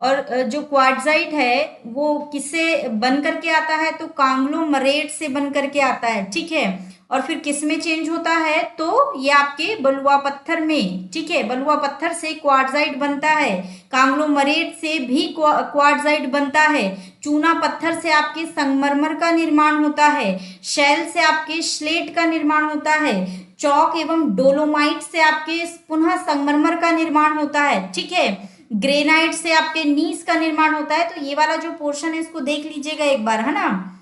और जो क्वार्ट्जाइट है वो किससे बन करके आता है? तो कांग्लोमरेट से बन करके आता है। ठीक है, और फिर किस में चेंज होता है? तो ये आपके बलुआ पत्थर में। ठीक है, बलुआ पत्थर से क्वार्ट्जाइट बनता है, कांग्लोमरेट से भी क्वार्ट्जाइट बनता है, चूना पत्थर से आपके संगमरमर का निर्माण होता है, शैल से आपके स्लेट का निर्माण होता है, चौक एवं डोलोमाइट से आपके पुनः संगमरमर का निर्माण होता है। ठीक है, ग्रेनाइट से आपके नीस का निर्माण होता है। तो ये वाला जो पोर्शन है इसको देख लीजिएगा एक बार, है ना।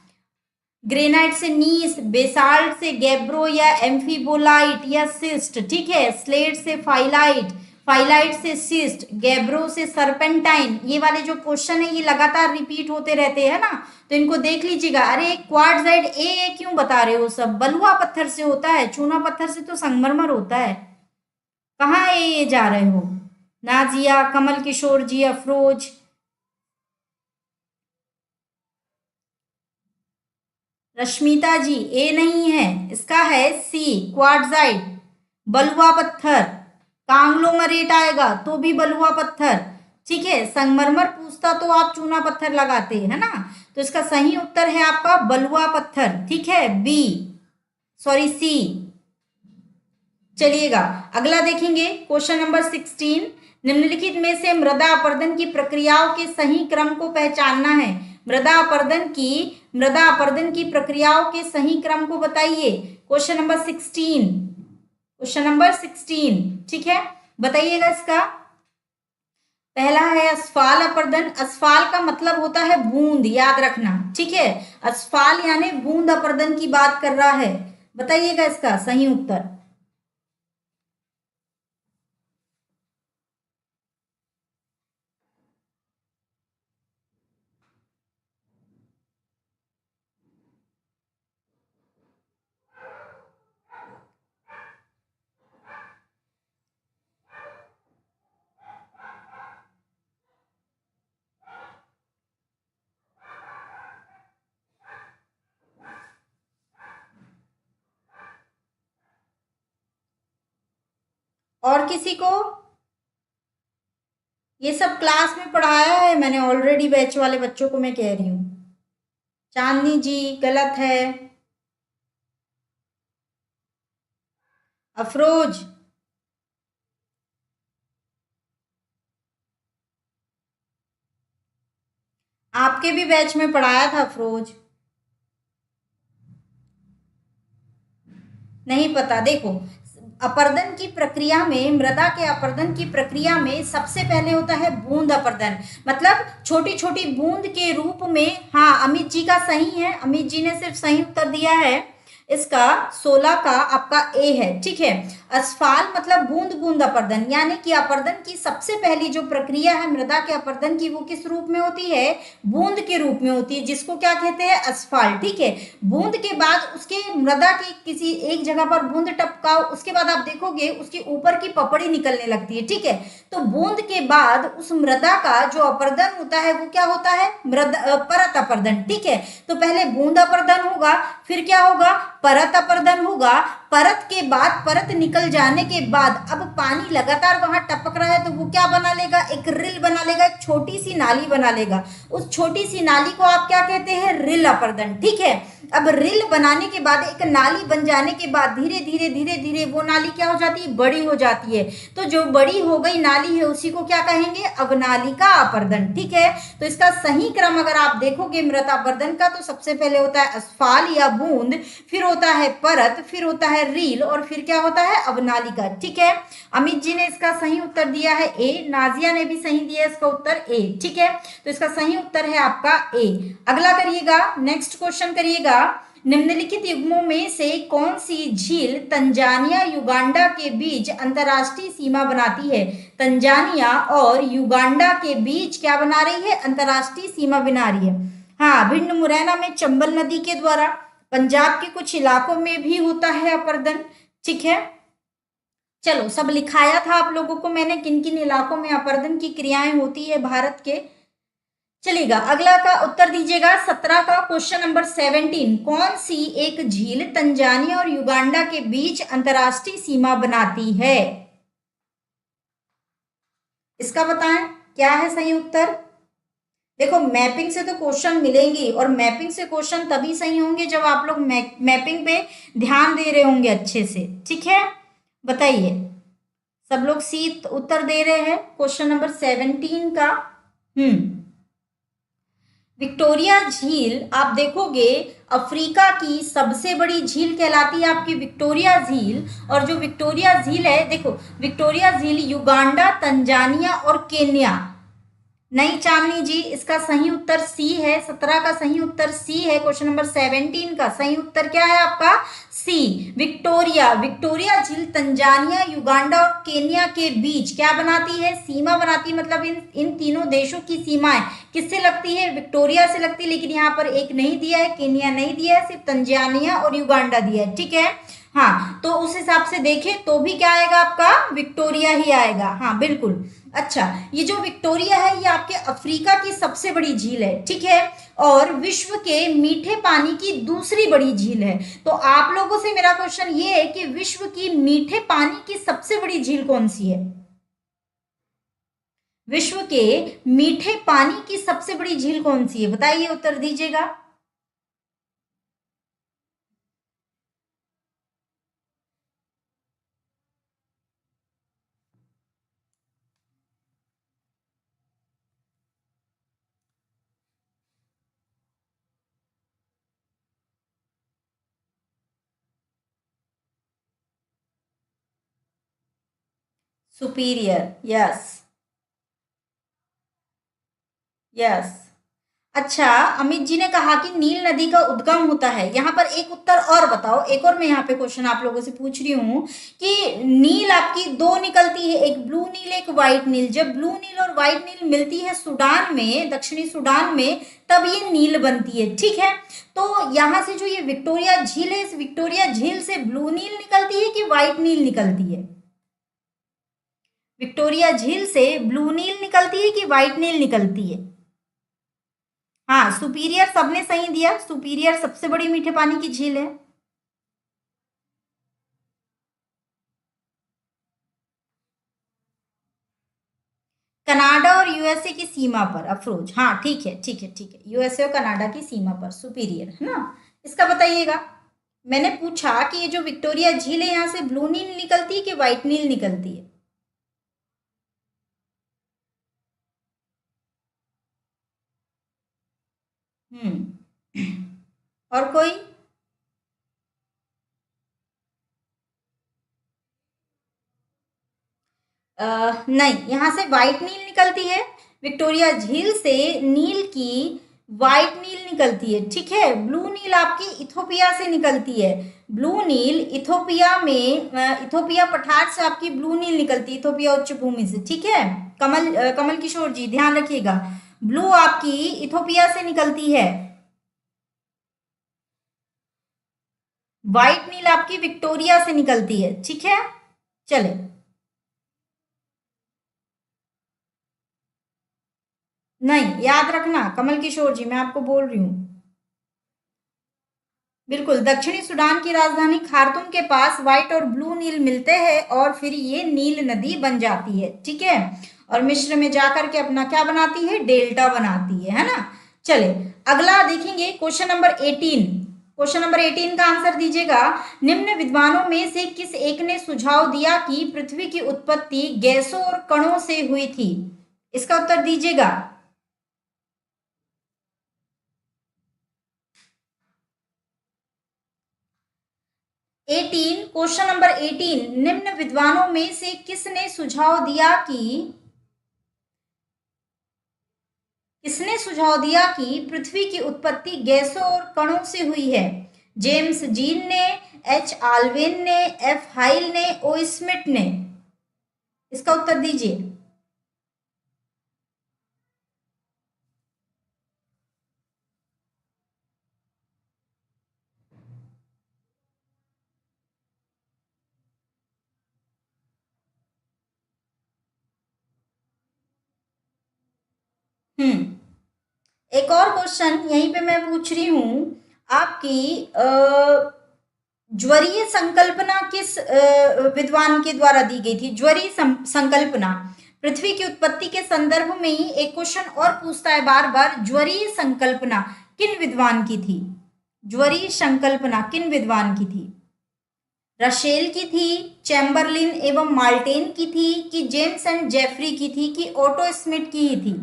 ग्रेनाइट से नीस, बेसाल्ट से गैब्रो या एम्फीबोलाइट या सिस्ट। ठीक है, स्लेट से फाइलाइट, फाइलाइट से सिस्ट, गैब्रो से सरपेंटाइन। ये वाले जो क्वेश्चन है ये लगातार रिपीट होते रहते हैं ना, तो इनको देख लीजिएगा। अरे क्वार्ट्जाइट ए क्यों बता रहे हो? सब बलुआ पत्थर से होता है, चूना पत्थर से तो संगमरमर होता है। कहाँ ये जा रहे हो? नाजिया, कमल किशोर जी, अफरोज। रश्मिता जी, ए नहीं है, इसका है सी, क्वार्ट्जाइट। बलुआ पत्थर, कांग्लोमरेट आएगा तो भी बलुआ पत्थर। ठीक है, संगमरमर पूछता तो आप चूना पत्थर लगाते है ना। तो इसका सही उत्तर है आपका बलुआ पत्थर। ठीक है, बी, सॉरी सी। चलिएगा अगला देखेंगे, क्वेश्चन नंबर 16, निम्नलिखित में से मृदा अपरदन की प्रक्रियाओं के सही क्रम को पहचानना है। मृदा अपरदन की प्रक्रियाओं के सही क्रम को बताइए। Question number 16। क्वेश्चन नंबर 16, ठीक है, बताइएगा इसका। पहला है असफाल अपर्दन। असफाल का मतलब होता है बूंद, याद रखना, ठीक है। असफाल यानी बूंद अपर्दन की बात कर रहा है। बताइएगा इसका सही उत्तर। और किसी को? ये सब क्लास में पढ़ाया है मैंने ऑलरेडी, बैच वाले बच्चों को मैं कह रही हूँ। चांदनी जी गलत है। अफरोज, आपके भी बैच में पढ़ाया था अफरोज। नहीं पता, देखो, अपर्दन की प्रक्रिया में, मृदा के अपर्दन की प्रक्रिया में सबसे पहले होता है बूंद अपर्दन, मतलब छोटी छोटी बूंद के रूप में। हाँ, अमित जी का सही है, अमित जी ने सिर्फ सही उत्तर दिया है। इसका 16 का आपका ए है, ठीक है। असफाल मतलब बूंद बूंद अपर्दन, यानी कि अपर्दन की सबसे पहली जो प्रक्रिया है मृदा के अपर्दन की, वो किस रूप में होती है? बूंद के रूप में होती है, जिसको क्या कहते हैं? असफाल, ठीक है। बूंद के बाद उसके मृदा की किसी एक जगह पर बूंद टपकाओ, उसके बाद आप देखोगे उसके ऊपर की पपड़ी निकलने लगती है, ठीक है। तो बूंद के बाद उस मृदा का जो अपर्दन होता है वो क्या होता है? परत अपर्दन, ठीक है। तो पहले बूंद अपर्दन होगा, फिर क्या होगा? परत अपर्दन होगा। परत के बाद, परत निकल जाने के बाद अब पानी लगातार वहां टपक रहा है तो वो क्या बना लेगा? एक रिल बना लेगा, एक छोटी सी नाली बना लेगा। उस छोटी सी नाली को आप क्या कहते हैं? रिल अपर्दन, ठीक है। अब रिल बनाने के बाद, एक नाली बन जाने के बाद धीरे धीरे धीरे धीरे वो नाली क्या हो जाती है? बड़ी हो जाती है। तो जो बड़ी हो गई नाली है उसी को क्या कहेंगे? अवनालिका अपर्दन, ठीक है। तो इसका सही क्रम अगर आप देखोगे मृदा अपर्दन का, तो सबसे पहले होता है असफाल या बूंद, फिर होता है परत, फिर होता है रील, और फिर क्या होता है? अवनालिका, ठीक है। अमित जी ने इसका सही उत्तर दिया है ए, नाजिया ने भी सही दिया इसका उत्तर ए, ठीक है। तो इसका सही उत्तर है आपका ए। अगला करिएगा, नेक्स्ट क्वेश्चन करिएगा। निम्नलिखित युग्मों में से कौन सी झील तंजानिया युगांडा के बीच अंतरराष्ट्रीय सीमा बनाती है? तंजानिया और युगांडा के बीच क्या बना रही है? अंतरराष्ट्रीय सीमा बना रही है। हाँ, भिंड मुरैना में चंबल नदी के द्वारा, पंजाब के कुछ इलाकों में भी होता है अपर्दन, ठीक है। चलो, सब लिखाया था आप लोगों को मैंने किन किन इलाकों में अपर्दन की क्रियाएं होती है भारत के। चलिएगा, अगला का उत्तर दीजिएगा। 17 का क्वेश्चन नंबर 17, कौन सी एक झील तंजानिया और युगांडा के बीच अंतरराष्ट्रीय सीमा बनाती है? इसका बताएं क्या है सही उत्तर। देखो, मैपिंग से तो क्वेश्चन मिलेंगे, और मैपिंग से क्वेश्चन तभी सही होंगे जब आप लोग मैपिंग पे ध्यान दे रहे होंगे अच्छे से, ठीक है। बताइए, सब लोग सी उत्तर दे रहे हैं क्वेश्चन नंबर 17 का। विक्टोरिया झील आप देखोगे, अफ्रीका की सबसे बड़ी झील कहलाती है आपकी विक्टोरिया झील। और जो विक्टोरिया झील है, देखो, विक्टोरिया झील युगांडा, तंजानिया और केन्या। नहीं चांदनी जी, इसका सही उत्तर सी है। 17 का सही उत्तर सी है। क्वेश्चन नंबर 17 का सही उत्तर क्या है आपका? सी, विक्टोरिया। विक्टोरिया झील तंजानिया, युगांडा और केन्या के बीच क्या बनाती है? सीमा बनाती है, मतलब इन इन तीनों देशों की सीमाएं किससे लगती है? विक्टोरिया से लगती है। लेकिन यहाँ पर एक नहीं दिया है, केन्या नहीं दिया है, सिर्फ तंजानिया और युगांडा दिया है, ठीक है। हाँ, तो उस हिसाब से देखें तो भी क्या आएगा आपका? विक्टोरिया ही आएगा, हाँ बिल्कुल। अच्छा, ये जो विक्टोरिया है ये आपके अफ्रीका की सबसे बड़ी झील है, ठीक है। और विश्व के मीठे पानी की दूसरी बड़ी झील है। तो आप लोगों से मेरा क्वेश्चन ये है कि विश्व की मीठे पानी की सबसे बड़ी झील कौन सी है? विश्व के मीठे पानी की सबसे बड़ी झील कौन सी है? बताइए, उत्तर दीजिएगा। Superior, yes yes. अच्छा, अमित जी ने कहा कि नील नदी का उद्गम होता है। यहाँ पर एक उत्तर और बताओ, एक और मैं यहाँ पे क्वेश्चन आप लोगों से पूछ रही हूँ कि नील आपकी दो निकलती है, एक ब्लू नील एक व्हाइट नील। जब ब्लू नील और व्हाइट नील मिलती है सूडान में, दक्षिणी सूडान में, तब ये नील बनती है, ठीक है। तो यहाँ से जो ये विक्टोरिया झील है, इस विक्टोरिया झील से ब्लू नील निकलती है कि व्हाइट नील निकलती है? विक्टोरिया झील से ब्लू नील निकलती है कि व्हाइट नील निकलती है? हाँ, सुपीरियर सबने सही दिया, सुपीरियर सबसे बड़ी मीठे पानी की झील है। कनाडा और यूएसए की सीमा पर अफरोज, हाँ ठीक है ठीक है ठीक है, यूएसए और कनाडा की सीमा पर सुपीरियर है ना। इसका बताइएगा, मैंने पूछा कि ये जो विक्टोरिया झील है यहाँ से ब्लू नील निकलती है कि व्हाइट नील निकलती है? और कोई? नहीं, यहाँ से व्हाइट नील निकलती है। विक्टोरिया झील से नील की व्हाइट नील निकलती है, ठीक है। ब्लू नील आपकी इथोपिया से निकलती है। ब्लू नील इथोपिया में, इथोपिया पठार से आपकी ब्लू नील निकलती है, इथोपिया उच्च भूमि से, ठीक है। कमल किशोर जी ध्यान रखिएगा, ब्लू आपकी इथोपिया से निकलती है, व्हाइट नील आपकी विक्टोरिया से निकलती है, ठीक है। चले, नहीं याद रखना कमल किशोर जी, मैं आपको बोल रही हूँ, बिल्कुल दक्षिणी सूडान की राजधानी खार्तूम के पास व्हाइट और ब्लू नील मिलते हैं और फिर ये नील नदी बन जाती है, ठीक है। और मिस्र में जाकर के अपना क्या बनाती है, डेल्टा बनाती है ना। चले, अगला देखेंगे क्वेश्चन नंबर 18। क्वेश्चन नंबर 18 का आंसर दीजिएगा। निम्न विद्वानों में से किस एक ने सुझाव दिया कि पृथ्वी की उत्पत्ति गैसों और कणों से हुई थी? इसका उत्तर दीजिएगा। 18, क्वेश्चन नंबर 18, निम्न विद्वानों में से किसने सुझाव दिया कि, किसने सुझाव दिया कि पृथ्वी की उत्पत्ति गैसों और कणों से हुई है? जेम्स जीन ने, एच आल्विन ने, एफ हाइल ने, ओ स्मिथ ने? इसका उत्तर दीजिए। एक और क्वेश्चन यहीं पे मैं पूछ रही हूं आपकी, ज्वरीय संकल्पना किस विद्वान के द्वारा दी गई थी? ज्वरीय संकल्पना, पृथ्वी की उत्पत्ति के संदर्भ में ही एक क्वेश्चन और पूछता है बार बार, ज्वरीय संकल्पना किन विद्वान की थी? ज्वरीय संकल्पना किन विद्वान की थी? रशेल की थी, चैम्बरलिन एवं माल्टेन की थी, कि जेम्स एंड जेफरी की थी, कि ओटो स्मिथ की ही थी?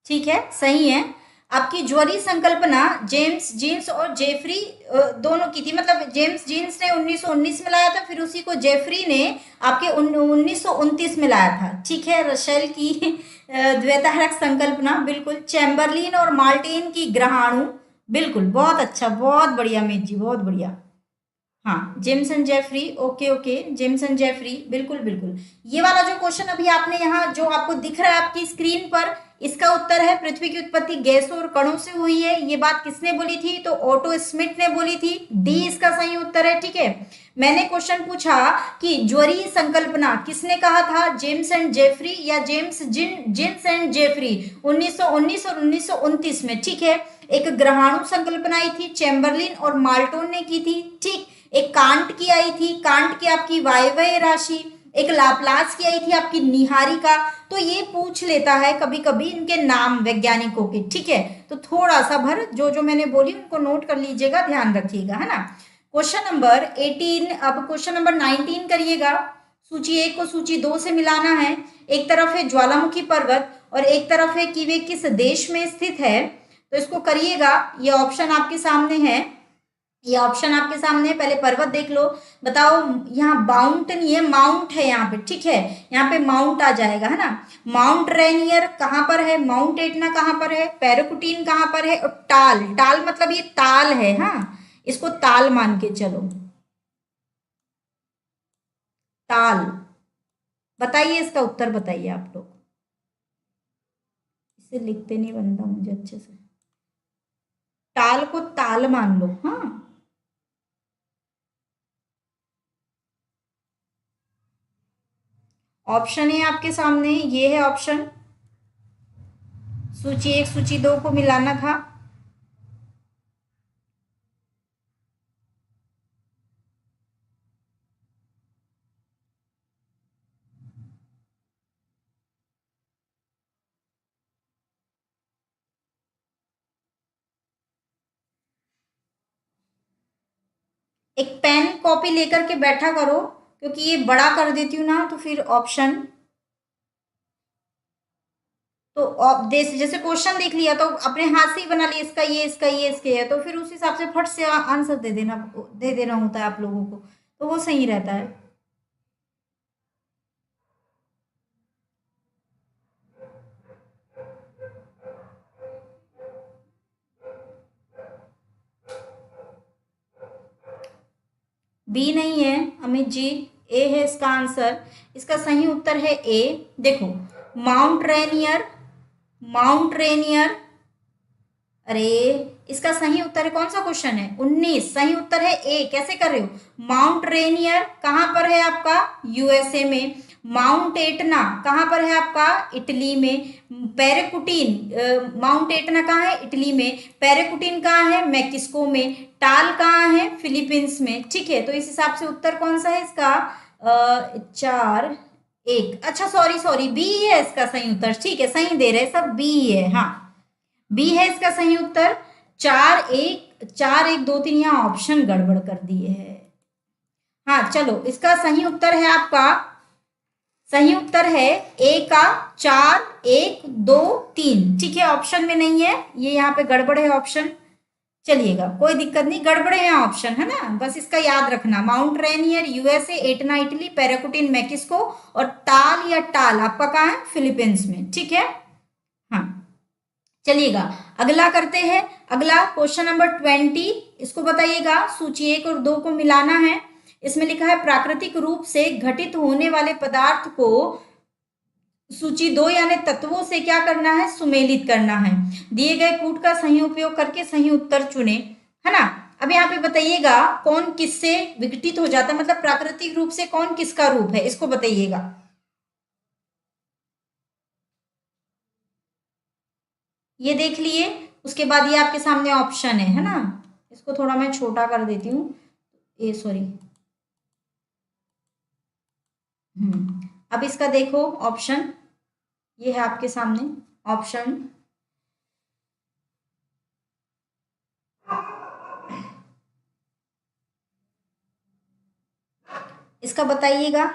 ठीक है, सही है। आपकी ज्वरी संकल्पना जेम्स जीन्स और जेफरी दोनों की थी। मतलब जेम्स जीन्स ने 1919 में लाया था, फिर उसी को जेफरी ने आपके 1929 में लाया था, ठीक है। रशेल की द्वैतारक संकल्पना, बिल्कुल। चैम्बरलिन और माल्टेन की ग्रहाणु, बिल्कुल, बहुत अच्छा, बहुत बढ़िया मीत जी, बहुत बढ़िया। हाँ, James and Jeffrey, okay okay, James and Jeffrey, बिल्कुल बिल्कुल। ये वाला जो क्वेश्चन अभी आपने यहाँ जो आपको दिख रहा है आपकी स्क्रीन पर, इसका उत्तर है पृथ्वी की उत्पत्ति गैसों और कणों से हुई है। ये बात किसने बोली थी? तो ओटो स्मिथ ने बोली थी। डी इसका सही उत्तर है, ठीक है। मैंने क्वेश्चन पूछा कि ज्वरीय संकल्पना किसने कहा था? जेम्स एंड जेफरी या जेम्स जिन्स एंड जेफरी, 1919 और 1929 में, ठीक है। एक ग्रहाणु संकल्पना आई थी, चैम्बरलिन और माल्टोन ने की थी, ठीक। एक कांट की आई थी, कांट की आपकी वायव्य राशि। एक लाप्लास की आई थी आपकी निहारिका। तो ये पूछ लेता है कभी कभी इनके नाम वैज्ञानिकों के, ठीक है। तो थोड़ा सा भर जो जो मैंने बोली उनको नोट कर लीजिएगा, ध्यान रखिएगा, है ना। क्वेश्चन नंबर 18, अब क्वेश्चन नंबर 19 करिएगा। सूची 1 को सूची 2 से मिलाना है। एक तरफ है ज्वालामुखी पर्वत और एक तरफ है कि वे किस देश में स्थित है। तो इसको करिएगा, ये ऑप्शन आपके सामने है, ये ऑप्शन आपके सामने है। पहले पर्वत देख लो, बताओ। यहाँ बाउंट नहीं है, माउंट है यहाँ पे, ठीक है। यहाँ पे माउंट आ जाएगा, है ना। माउंट रेनियर कहाँ पर है, माउंट एटना कहाँ पर है, पैराकुटीन कहाँ पर है, और टाल, टाल मतलब ये ताल है, हाँ, इसको ताल मान के चलो, ताल। बताइए इसका उत्तर, बताइए आप लोग। इसे लिखते नहीं बनता मुझे अच्छे से। टाल को ताल मान लो, हाँ। ऑप्शन है आपके सामने, ये है ऑप्शन। सूची 1 सूची 2 को मिलाना था। एक पेन कॉपी लेकर के बैठा करो, क्योंकि ये बड़ा कर देती हूँ ना तो फिर ऑप्शन, तो जैसे क्वेश्चन देख लिया तो अपने हाथ से ही बना लिया, इसका ये, इसका ये, इसके है, तो फिर उस हिसाब से फट से आंसर दे देना होता है आप लोगों को, तो वो सही रहता है। बी नहीं है अमित जी, ए है इसका आंसर। इसका सही उत्तर है ए। देखो, माउंट रेनियर, माउंट रेनियर, अरे इसका सही उत्तर है, कौन सा क्वेश्चन है, 19, सही उत्तर है ए। कैसे कर रहे हो, माउंट रेनियर कहाँ पर है आपका, यूएसए में। माउंट एटना कहाँ पर है आपका, इटली में। पेरेकुटीन, माउंट एटना कहाँ है, इटली में। पेरेकुटीन कहाँ है, मैक्सिको में। टाल कहाँ है, फिलीपींस में, ठीक है। तो इस हिसाब से उत्तर कौन सा है इसका, 4, 1, अच्छा सॉरी सॉरी, बी है इसका सही उत्तर, ठीक है, सही दे रहे सब, बी है, हाँ, बी है इसका सही उत्तर। 4, 1, 4, 1, 2, 3, यहाँ ऑप्शन गड़बड़ कर दिए है। हाँ चलो, इसका सही उत्तर है आपका, सही उत्तर है ए का 4, 1, 2, 3, ठीक है। ऑप्शन में नहीं है ये, यहाँ पे गड़बड़ है ऑप्शन। चलिएगा, कोई दिक्कत नहीं, गड़बड़े हैं ऑप्शन, है ना, बस इसका याद रखना। Mount Rainier USA, Etna Italy, Paricutin Mexico, और टाल या टाल आपका कहाँ है, फिलीपींस में, ठीक है। हाँ चलिएगा, अगला करते हैं। अगला क्वेश्चन नंबर 20, इसको बताइएगा। सूची 1 और 2 को मिलाना है। इसमें लिखा है प्राकृतिक रूप से घटित होने वाले पदार्थ को सूची 2 यानी तत्वों से क्या करना है, सुमेलित करना है। दिए गए कूट का सही उपयोग करके सही उत्तर चुने, है ना। अब यहाँ पे बताइएगा कौन किससे विघटित हो जाता है, मतलब प्राकृतिक रूप से कौन किसका रूप है, इसको बताइएगा। ये देख लिए, उसके बाद ये आपके सामने ऑप्शन है ना। इसको थोड़ा मैं छोटा कर देती हूँ, ये सॉरी। अब इसका देखो ऑप्शन, ये है आपके सामने ऑप्शन। इसका बताइएगा।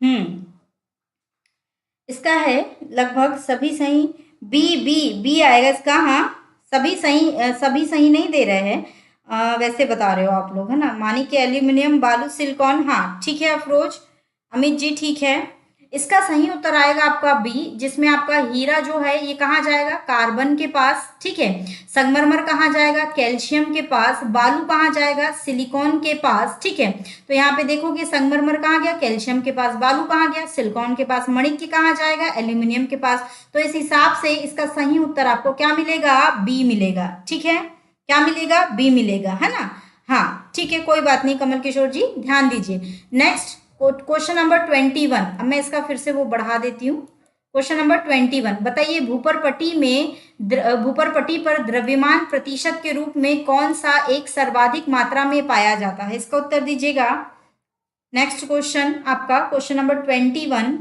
हम्म इसका है लगभग सभी सही। बी बी बी आएगा इसका। हाँ, सभी सही, सभी सही नहीं दे रहे हैं। वैसे बता रहे हो आप लोग, है ना। मानिक, एल्यूमिनियम, बालू, सिलिकॉन। हाँ ठीक है अफरोज, अमित जी ठीक है। इसका सही उत्तर आएगा आपका बी, जिसमें आपका हीरा जो है ये कहाँ जाएगा, कार्बन के पास, ठीक है। संगमरमर कहाँ जाएगा, कैल्शियम के पास। बालू कहाँ जाएगा, सिलिकॉन के पास, ठीक है। तो यहाँ पे देखोगे संगमरमर कहाँ गया, कैल्शियम के पास। बालू कहाँ गया, सिलिकॉन के पास। मणिक के कहाँ जाएगा, एल्यूमिनियम के पास। तो इस हिसाब से इसका सही उत्तर आपको क्या मिलेगा, बी मिलेगा, ठीक है। क्या मिलेगा, बी मिलेगा, है ना। हाँ ठीक है, कोई बात नहीं कमल किशोर जी, ध्यान दीजिए। Next question number 21। अब मैं इसका फिर से वो बढ़ा देती हूँ। क्वेश्चन नंबर 21 बताइए, भूपरपटी में भूपरपटी पर द्रव्यमान प्रतिशत के रूप में कौन सा एक सर्वाधिक मात्रा में पाया जाता है, इसका उत्तर दीजिएगा। नेक्स्ट क्वेश्चन आपका क्वेश्चन नंबर 21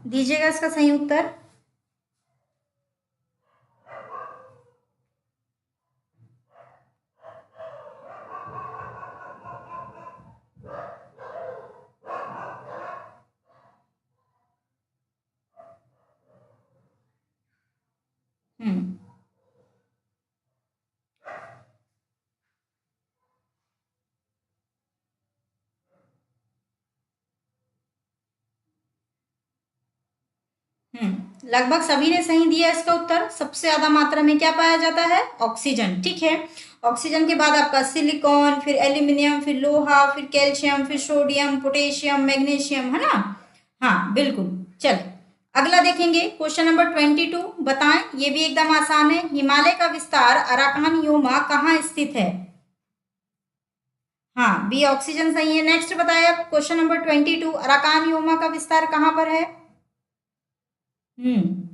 दीजिएगा इसका सही उत्तर। हम्म लगभग सभी ने सही दिया इसका उत्तर। सबसे ज्यादा मात्रा में क्या पाया जाता है, ऑक्सीजन, ठीक है। ऑक्सीजन के बाद आपका सिलिकॉन, फिर एल्यूमिनियम, फिर लोहा, फिर कैल्शियम, फिर सोडियम, पोटेशियम, मैग्नीशियम, है ना। हाँ बिल्कुल। चलिए अगला देखेंगे, क्वेश्चन नंबर 22 बताएं। ये भी एकदम आसान है। हिमालय का विस्तार अराकान योमा कहाँ स्थित है। हाँ बी ऑक्सीजन सही है। नेक्स्ट बताए आप, क्वेश्चन नंबर 22 अराकान योमा का विस्तार कहाँ पर है। हम्म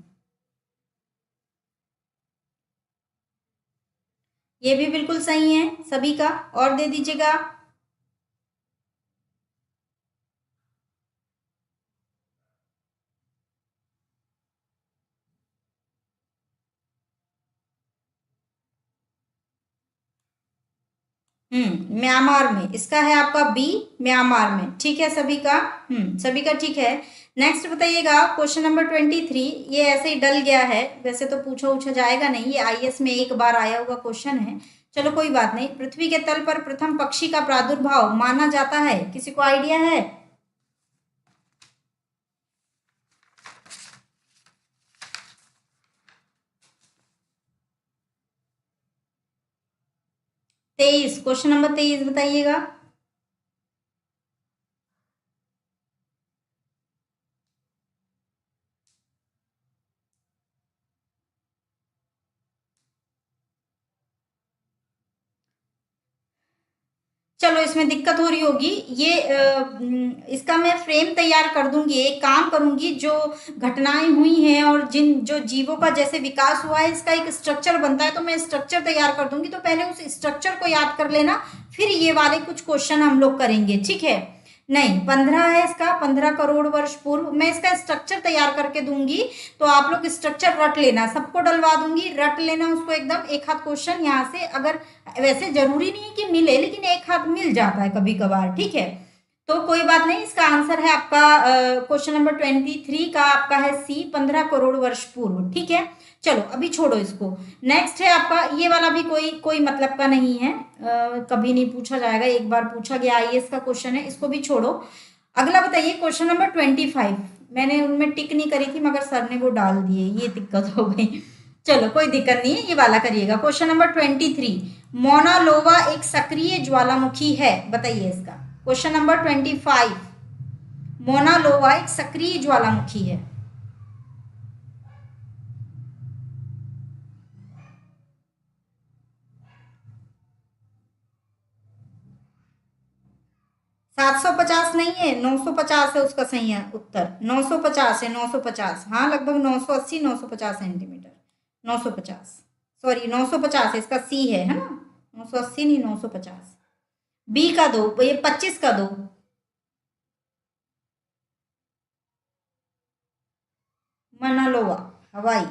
ये भी बिल्कुल सही है सभी का, और दे दीजिएगा। म्यांमार में, इसका है आपका बी, म्यांमार में, ठीक है सभी का। सभी का ठीक है। नेक्स्ट बताइएगा, क्वेश्चन नंबर 23। ये ऐसे ही डल गया है, वैसे तो पूछा जाएगा नहीं, ये आईएएस में एक बार आया हुआ क्वेश्चन है। चलो कोई बात नहीं। पृथ्वी के तल पर प्रथम पक्षी का प्रादुर्भाव माना जाता है, किसी को आइडिया है। 23, क्वेश्चन नंबर 23 बताइएगा। चलो इसमें दिक्कत हो रही होगी, ये इसका मैं फ्रेम तैयार कर दूंगी, एक काम करूंगी, जो घटनाएं हुई हैं और जिन जो जीवों का जैसे विकास हुआ है, इसका एक स्ट्रक्चर बनता है, तो मैं स्ट्रक्चर तैयार कर दूंगी। तो पहले उस स्ट्रक्चर को याद कर लेना, फिर ये वाले कुछ क्वेश्चन हम लोग करेंगे, ठीक है। नहीं 15 है इसका, 15 करोड़ वर्ष पूर्व। मैं इसका स्ट्रक्चर तैयार करके दूंगी, तो आप लोग स्ट्रक्चर रट लेना, सबको डलवा दूंगी, रट लेना उसको एकदम। एक हाथ क्वेश्चन यहाँ से, अगर वैसे जरूरी नहीं है कि मिले, लेकिन एक हाथ मिल जाता है कभी कभार, ठीक है। तो कोई बात नहीं, इसका आंसर है आपका क्वेश्चन नंबर 23 का आपका है सी, 15 करोड़ वर्ष पूर्व, ठीक है। चलो अभी छोड़ो इसको। नेक्स्ट है आपका, ये वाला भी कोई कोई मतलब का नहीं है, कभी नहीं पूछा जाएगा, एक बार पूछा गया आईएएस का क्वेश्चन है, इसको भी छोड़ो। अगला बताइए, क्वेश्चन नंबर 25। मैंने उनमें टिक नहीं करी थी, मगर सर ने वो डाल दिए, ये दिक्कत हो गई। चलो कोई दिक्कत नहीं है, ये वाला करिएगा। क्वेश्चन नंबर 23, मोना लोवा एक सक्रिय ज्वालामुखी है, बताइए इसका। क्वेश्चन नंबर 25, मोना लोवा एक सक्रिय ज्वालामुखी है। 750 नहीं है, 950 है उसका सही है उत्तर। 950 है, 950, हाँ लगभग 980 950 सेंटीमीटर। 950, सॉरी 950 है इसका, सी है ना। 980 नहीं, 950। बी का दो, ये 25 का दो। मनालोवा, हवाई।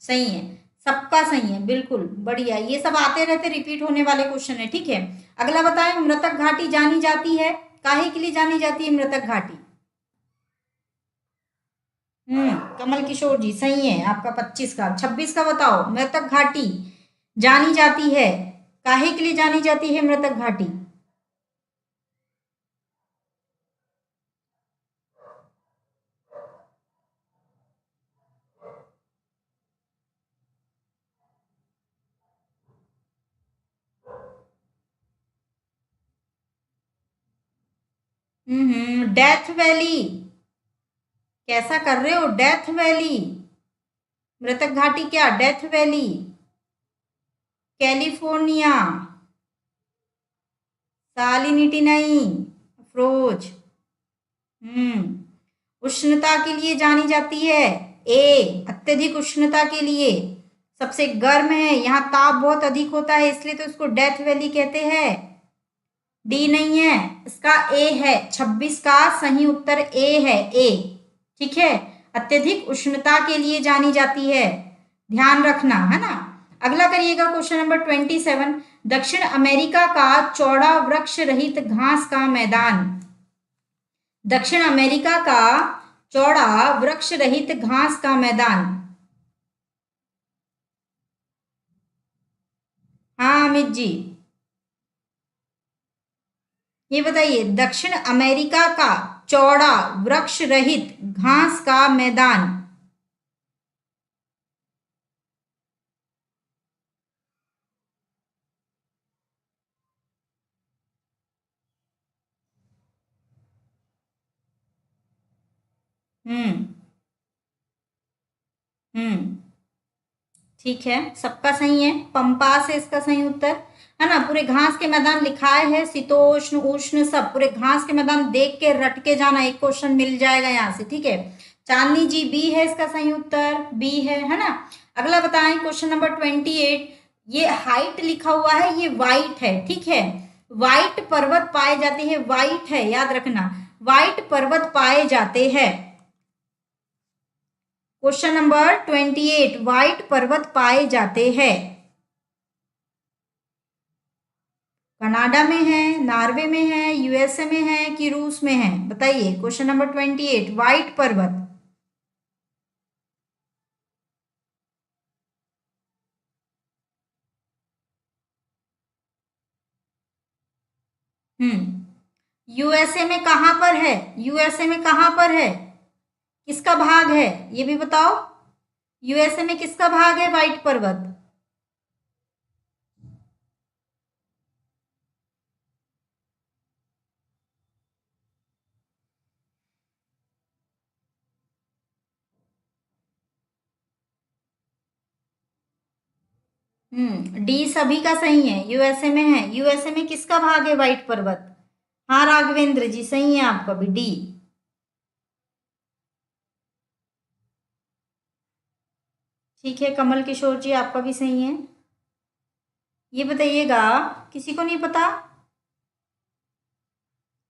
सही है। सबका सही है, बिल्कुल बढ़िया। ये सब आते रहते रिपीट होने वाले क्वेश्चन है, ठीक है। अगला बताएं, मृतक घाटी जानी जाती है, काहे के लिए जानी जाती है मृतक घाटी? कमल किशोर जी सही है आपका। 25 का। 26 का बताओ, मृतक घाटी जानी जाती है, काहे के लिए जानी जाती है मृतक घाटी? Death valley. कैसा कर रहे हो, डेथ वैली? मृतक घाटी क्या, डेथ वैली? कैलिफोर्निया। सालिनिटी नहीं, अफरोज। उष्णता के लिए जानी जाती है। ए, अत्यधिक उष्णता के लिए, सबसे गर्म है, यहाँ ताप बहुत अधिक होता है, इसलिए तो इसको डेथ वैली कहते हैं। डी नहीं है, इसका ए है। 26 का सही उत्तर ए है, ए। ठीक है, अत्यधिक उष्णता के लिए जानी जाती है, ध्यान रखना है ना। अगला करिएगा क्वेश्चन नंबर 27। दक्षिण अमेरिका का चौड़ा वृक्ष रहित घास का मैदान। दक्षिण अमेरिका का चौड़ा वृक्ष रहित घास का मैदान। हाँ अमित जी, ये बताइए, दक्षिण अमेरिका का चौड़ा वृक्ष रहित घास का मैदान। हम्म हम्म ठीक है, सबका सही है, पंपास है इसका सही उत्तर, है ना। पूरे घास के मैदान लिखाए है, शीतोष्ण उष्ण सब, पूरे घास के मैदान देख के रट के जाना, एक क्वेश्चन मिल जाएगा यहाँ से, ठीक है। चांदनी जी, बी है इसका सही उत्तर, बी है ना। अगला बताएं क्वेश्चन नंबर 28। ये हाइट लिखा हुआ है, ये वाइट है, ठीक है। वाइट पर्वत पाए जाते हैं, वाइट है याद रखना, वाइट पर्वत पाए जाते हैं। क्वेश्चन नंबर 28, व्हाइट पर्वत पाए जाते हैं। कनाडा में है, नॉर्वे में है, यूएसए में है कि रूस में है? बताइए, क्वेश्चन नंबर 28, व्हाइट पर्वत। हम्म यूएसए में कहां पर है? यूएसए में कहां पर है, किसका भाग है, ये भी बताओ। यूएसए में किसका भाग है व्हाइट पर्वत? डी सभी का सही है, यूएसए में है। यूएसए में किसका भाग है व्हाइट पर्वत? हाँ राघवेंद्र जी सही है आपका भी, डी। ठीक है, कमल किशोर जी आपका भी सही है। ये बताइएगा, किसी को नहीं पता,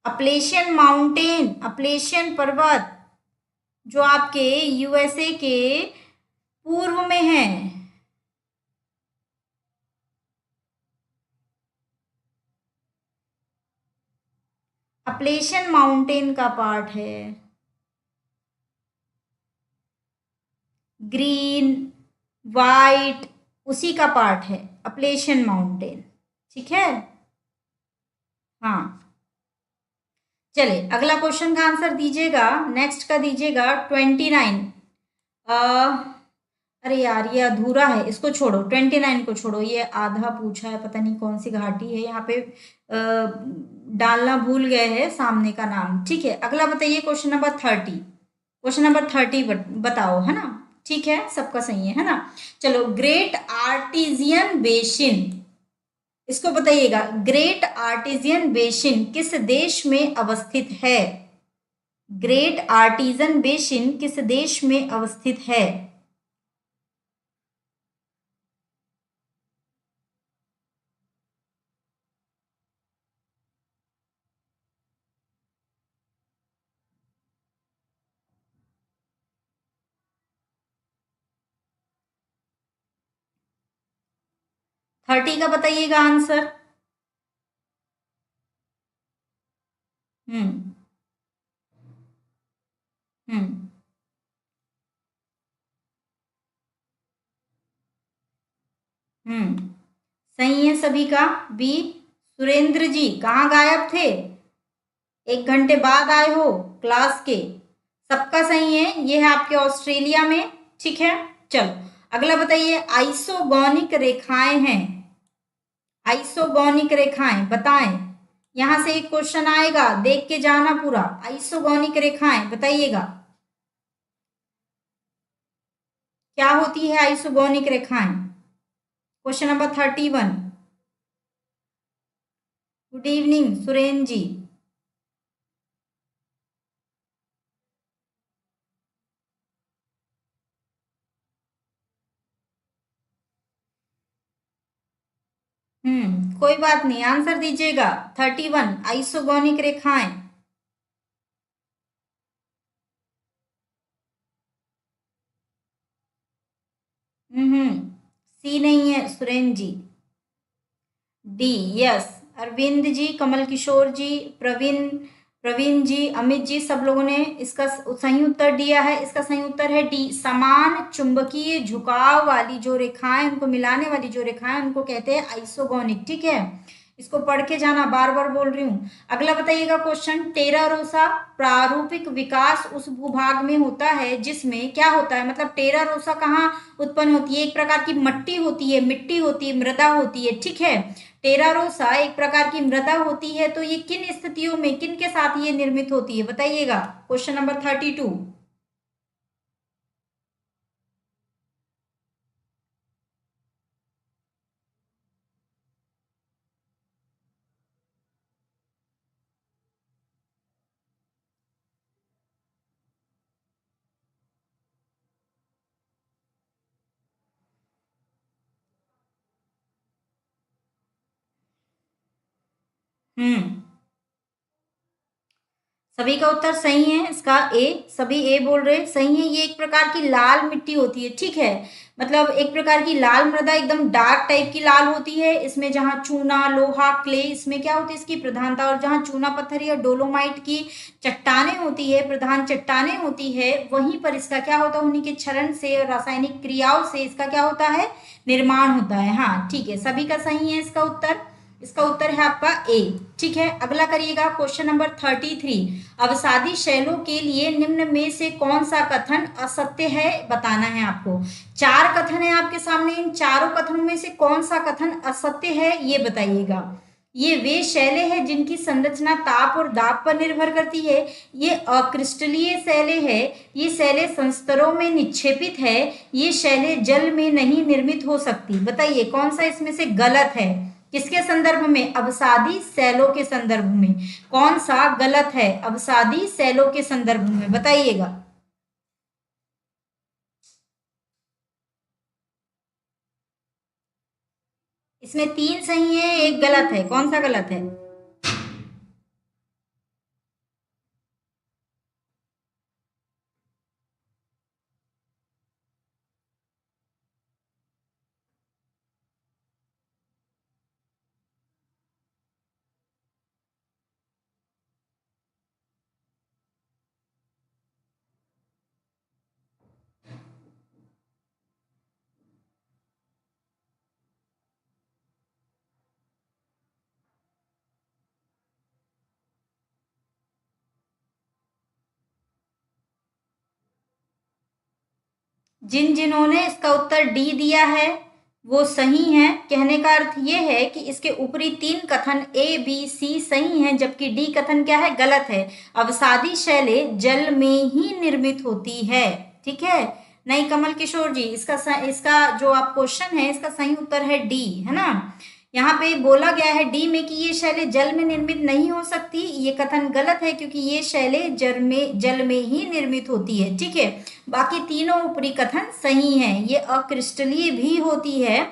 अपलेशियन माउंटेन, अपलेशियन पर्वत जो आपके यूएसए के पूर्व में है। अपलेशियन माउंटेन का पार्ट है, ग्रीन वाइट, उसी का पार्ट है अपलेशियन माउंटेन, ठीक है। हाँ, चलिए अगला क्वेश्चन का आंसर दीजिएगा, नेक्स्ट का दीजिएगा 29। अरे यार ये अधूरा है, इसको छोड़ो, 29 को छोड़ो, ये आधा पूछा है, पता नहीं कौन सी घाटी है यहाँ पे, डालना भूल गए हैं सामने का नाम, ठीक है। अगला बताइए क्वेश्चन नंबर 30। क्वेश्चन नंबर 30 बताओ, है ना। ठीक है, सबका सही है ना। चलो, ग्रेट आर्टिजियन बेसिन, इसको बताइएगा, ग्रेट आर्टिजियन बेसिन किस देश में अवस्थित है? ग्रेट आर्टिजन बेसिन किस देश में अवस्थित है? 30 का बताइएगा आंसर। हम्म। हम्म। हम्म। सही है सभी का। बी। सुरेंद्र जी कहाँ गायब थे? 1 घंटे बाद आए हो क्लास के। सबका सही है, ये है आपके ऑस्ट्रेलिया में। ठीक है, चलो अगला बताइए। आइसोगोनिक रेखाएं हैं, आइसोगोनिक रेखाएं बताएं। यहां से एक क्वेश्चन आएगा, देख के जाना पूरा। आइसोगोनिक रेखाएं बताइएगा क्या होती है आइसोगोनिक रेखाएं। Question number 31। Good evening Suren ji. कोई बात नहीं, आंसर दीजिएगा। 31 आइसोगोनिक रेखाएं। सी नहीं है सुरेन जी। डी। यस। अरविंद जी, कमल किशोर जी, प्रवीण, प्रवीण जी, अमित जी, सब लोगों ने इसका सही उत्तर दिया है। इसका सही उत्तर है डी। समान चुंबकीय झुकाव वाली जो रेखाएं, उनको मिलाने वाली जो रेखाएं, उनको कहते हैं आइसोगोनिक। ठीक है, इसको पढ़ के जाना, बार बार बोल रही हूँ। अगला बताइएगा क्वेश्चन। टेरा रोसा प्रारूपिक विकास उस भूभाग में होता है जिसमें क्या होता है, मतलब टेरा रोसा कहाँ उत्पन्न होती है? एक प्रकार की मट्टी होती है, मिट्टी होती है, मृदा होती है। ठीक है, टेरा रोसा एक प्रकार की मृदा होती है। तो ये किन स्थितियों में, किन के साथ ये निर्मित होती है बताइएगा। Question number 32। हम्म। सभी का उत्तर सही है, इसका ए। सभी ए बोल रहे सही है। ये एक प्रकार की लाल मिट्टी होती है। ठीक है, मतलब एक प्रकार की लाल मृदा, एकदम डार्क टाइप की लाल होती है। इसमें जहाँ चूना, लोहा, क्ले, इसमें क्या होती है इसकी प्रधानता। और जहाँ चूना पत्थर या डोलोमाइट की चट्टाने होती है, प्रधान चट्टाने होती है, वहीं पर इसका क्या होता है, उन्हीं के क्षरण से और रासायनिक क्रियाओं से इसका क्या होता है, निर्माण होता है। हाँ ठीक है, सभी का सही है इसका उत्तर। इसका उत्तर है आपका ए। ठीक है, अगला करिएगा। Question number 33। अवसादी शैलों के लिए निम्न में से कौन सा कथन असत्य है बताना है आपको। 4 कथन है आपके सामने, इन चारों कथनों में से कौन सा कथन असत्य है ये बताइएगा। ये वे शैलें हैं जिनकी संरचना ताप और दाब पर निर्भर करती है। ये अक्रिस्टलीय शैलें है। ये शैलें संस्तरों में निक्षेपित है। ये शैलें जल में नहीं निर्मित हो सकती। बताइए कौन सा इसमें से गलत है। किसके संदर्भ में? अवसादी शैलों के संदर्भ में। कौन सा गलत है अवसादी शैलों के संदर्भ में बताइएगा। इसमें 3 सही है, एक गलत है। कौन सा गलत है? जिन जिन्होंने इसका उत्तर डी दिया है वो सही है। कहने का अर्थ ये है कि इसके ऊपरी 3 कथन ए बी सी सही हैं, जबकि डी कथन क्या है, गलत है। अवसादी शैलें जल में ही निर्मित होती है। ठीक है, नहीं कमल किशोर जी, इसका जो आप क्वेश्चन है इसका सही उत्तर है डी, है ना। यहाँ पे बोला गया है डी में कि ये शैलें जल में निर्मित नहीं हो सकती। ये कथन गलत है क्योंकि ये शैलें जल में ही निर्मित होती है। ठीक है, बाकी तीनों ऊपरी कथन सही हैं। ये अक्रिस्टलीय भी होती है।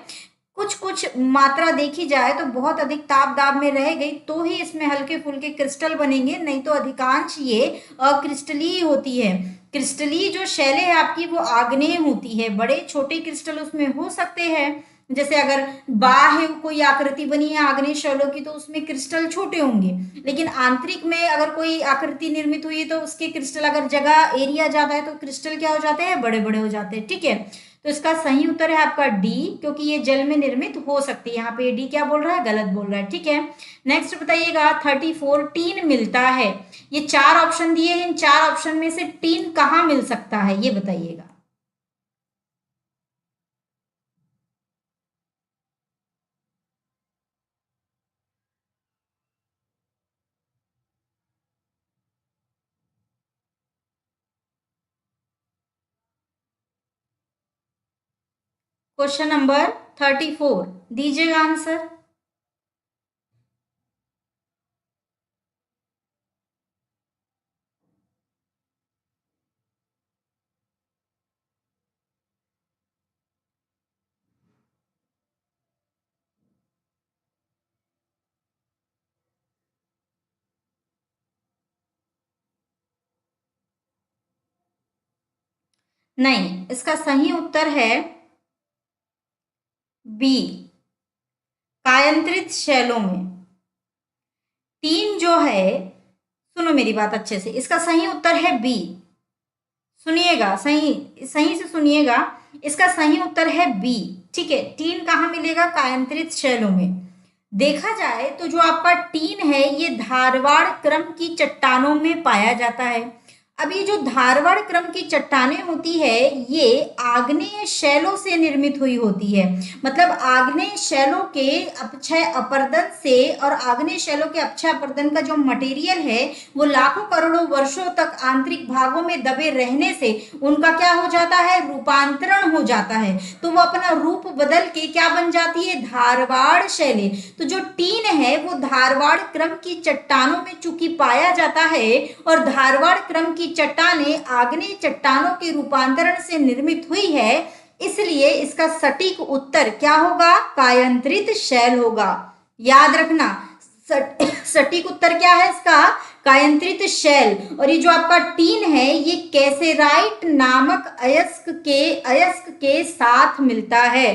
कुछ कुछ मात्रा देखी जाए तो बहुत अधिक ताप दाब में रह गई तो ही इसमें हल्के फुल्के क्रिस्टल बनेंगे, नहीं तो अधिकांश ये अक्रिस्टलीय होती है। क्रिस्टलीय जो शैलें है आपकी वो आग्नेय होती है। बड़े छोटे क्रिस्टल उसमें हो सकते हैं जैसे अगर बाह्य कोई आकृति बनी है आग्नेय शैलों की तो उसमें क्रिस्टल छोटे होंगे, लेकिन आंतरिक में अगर कोई आकृति निर्मित हुई है तो उसके क्रिस्टल, अगर जगह एरिया ज्यादा है तो क्रिस्टल क्या हो जाते हैं, बड़े बड़े हो जाते हैं। ठीक है, तो इसका सही उत्तर है आपका डी, क्योंकि ये जल में निर्मित हो सकती है। यहाँ पे डी क्या बोल रहा है, गलत बोल रहा है। ठीक है, नेक्स्ट बताइएगा 34, टीन मिलता है। ये चार ऑप्शन दिए हैं, इन चार ऑप्शन में से टीन कहाँ मिल सकता है ये बताइएगा। क्वेश्चन नंबर 34 दीजिएगा आंसर। नहीं, इसका सही उत्तर है बी, कायांतरित शैलों में टीन जो है, सुनो मेरी बात अच्छे से, इसका सही उत्तर है बी। सुनिएगा, सही सही से सुनिएगा, इसका सही उत्तर है बी। ठीक है, टीन कहाँ मिलेगा, कायांतरित शैलों में। देखा जाए तो जो आपका टीन है ये धारवाड़ क्रम की चट्टानों में पाया जाता है। अब ये जो धारवाड़ क्रम की चट्टानें होती है ये आग्नेय शैलों से निर्मित हुई होती है। मतलब आग्नेय शैलों के अपक्षय अपरदन से, और आग्नेय शैलों के अपक्षय अपरदन का जो मटेरियल है वो लाखों करोड़ों वर्षों तक आंतरिक भागों में दबे रहने से उनका क्या हो जाता है, रूपांतरण हो जाता है। तो वो अपना रूप बदल के क्या बन जाती है, धारवाड़ शैलें। तो जो टीन है वो धारवाड़ क्रम की चट्टानों में चूंकि पाया जाता है, और धारवाड़ क्रम की चट्टानें आग्नेय चट्टानों के रूपांतरण से निर्मित हुई है, इसलिए इसका सटीक उत्तर क्या होगा, कायांतरित शैल होगा। याद रखना, सटीक उत्तर क्या है इसका, कायांतरित शैल। और ये जो आपका टीन है ये कैसेराइट नामक अयस्क के साथ मिलता है।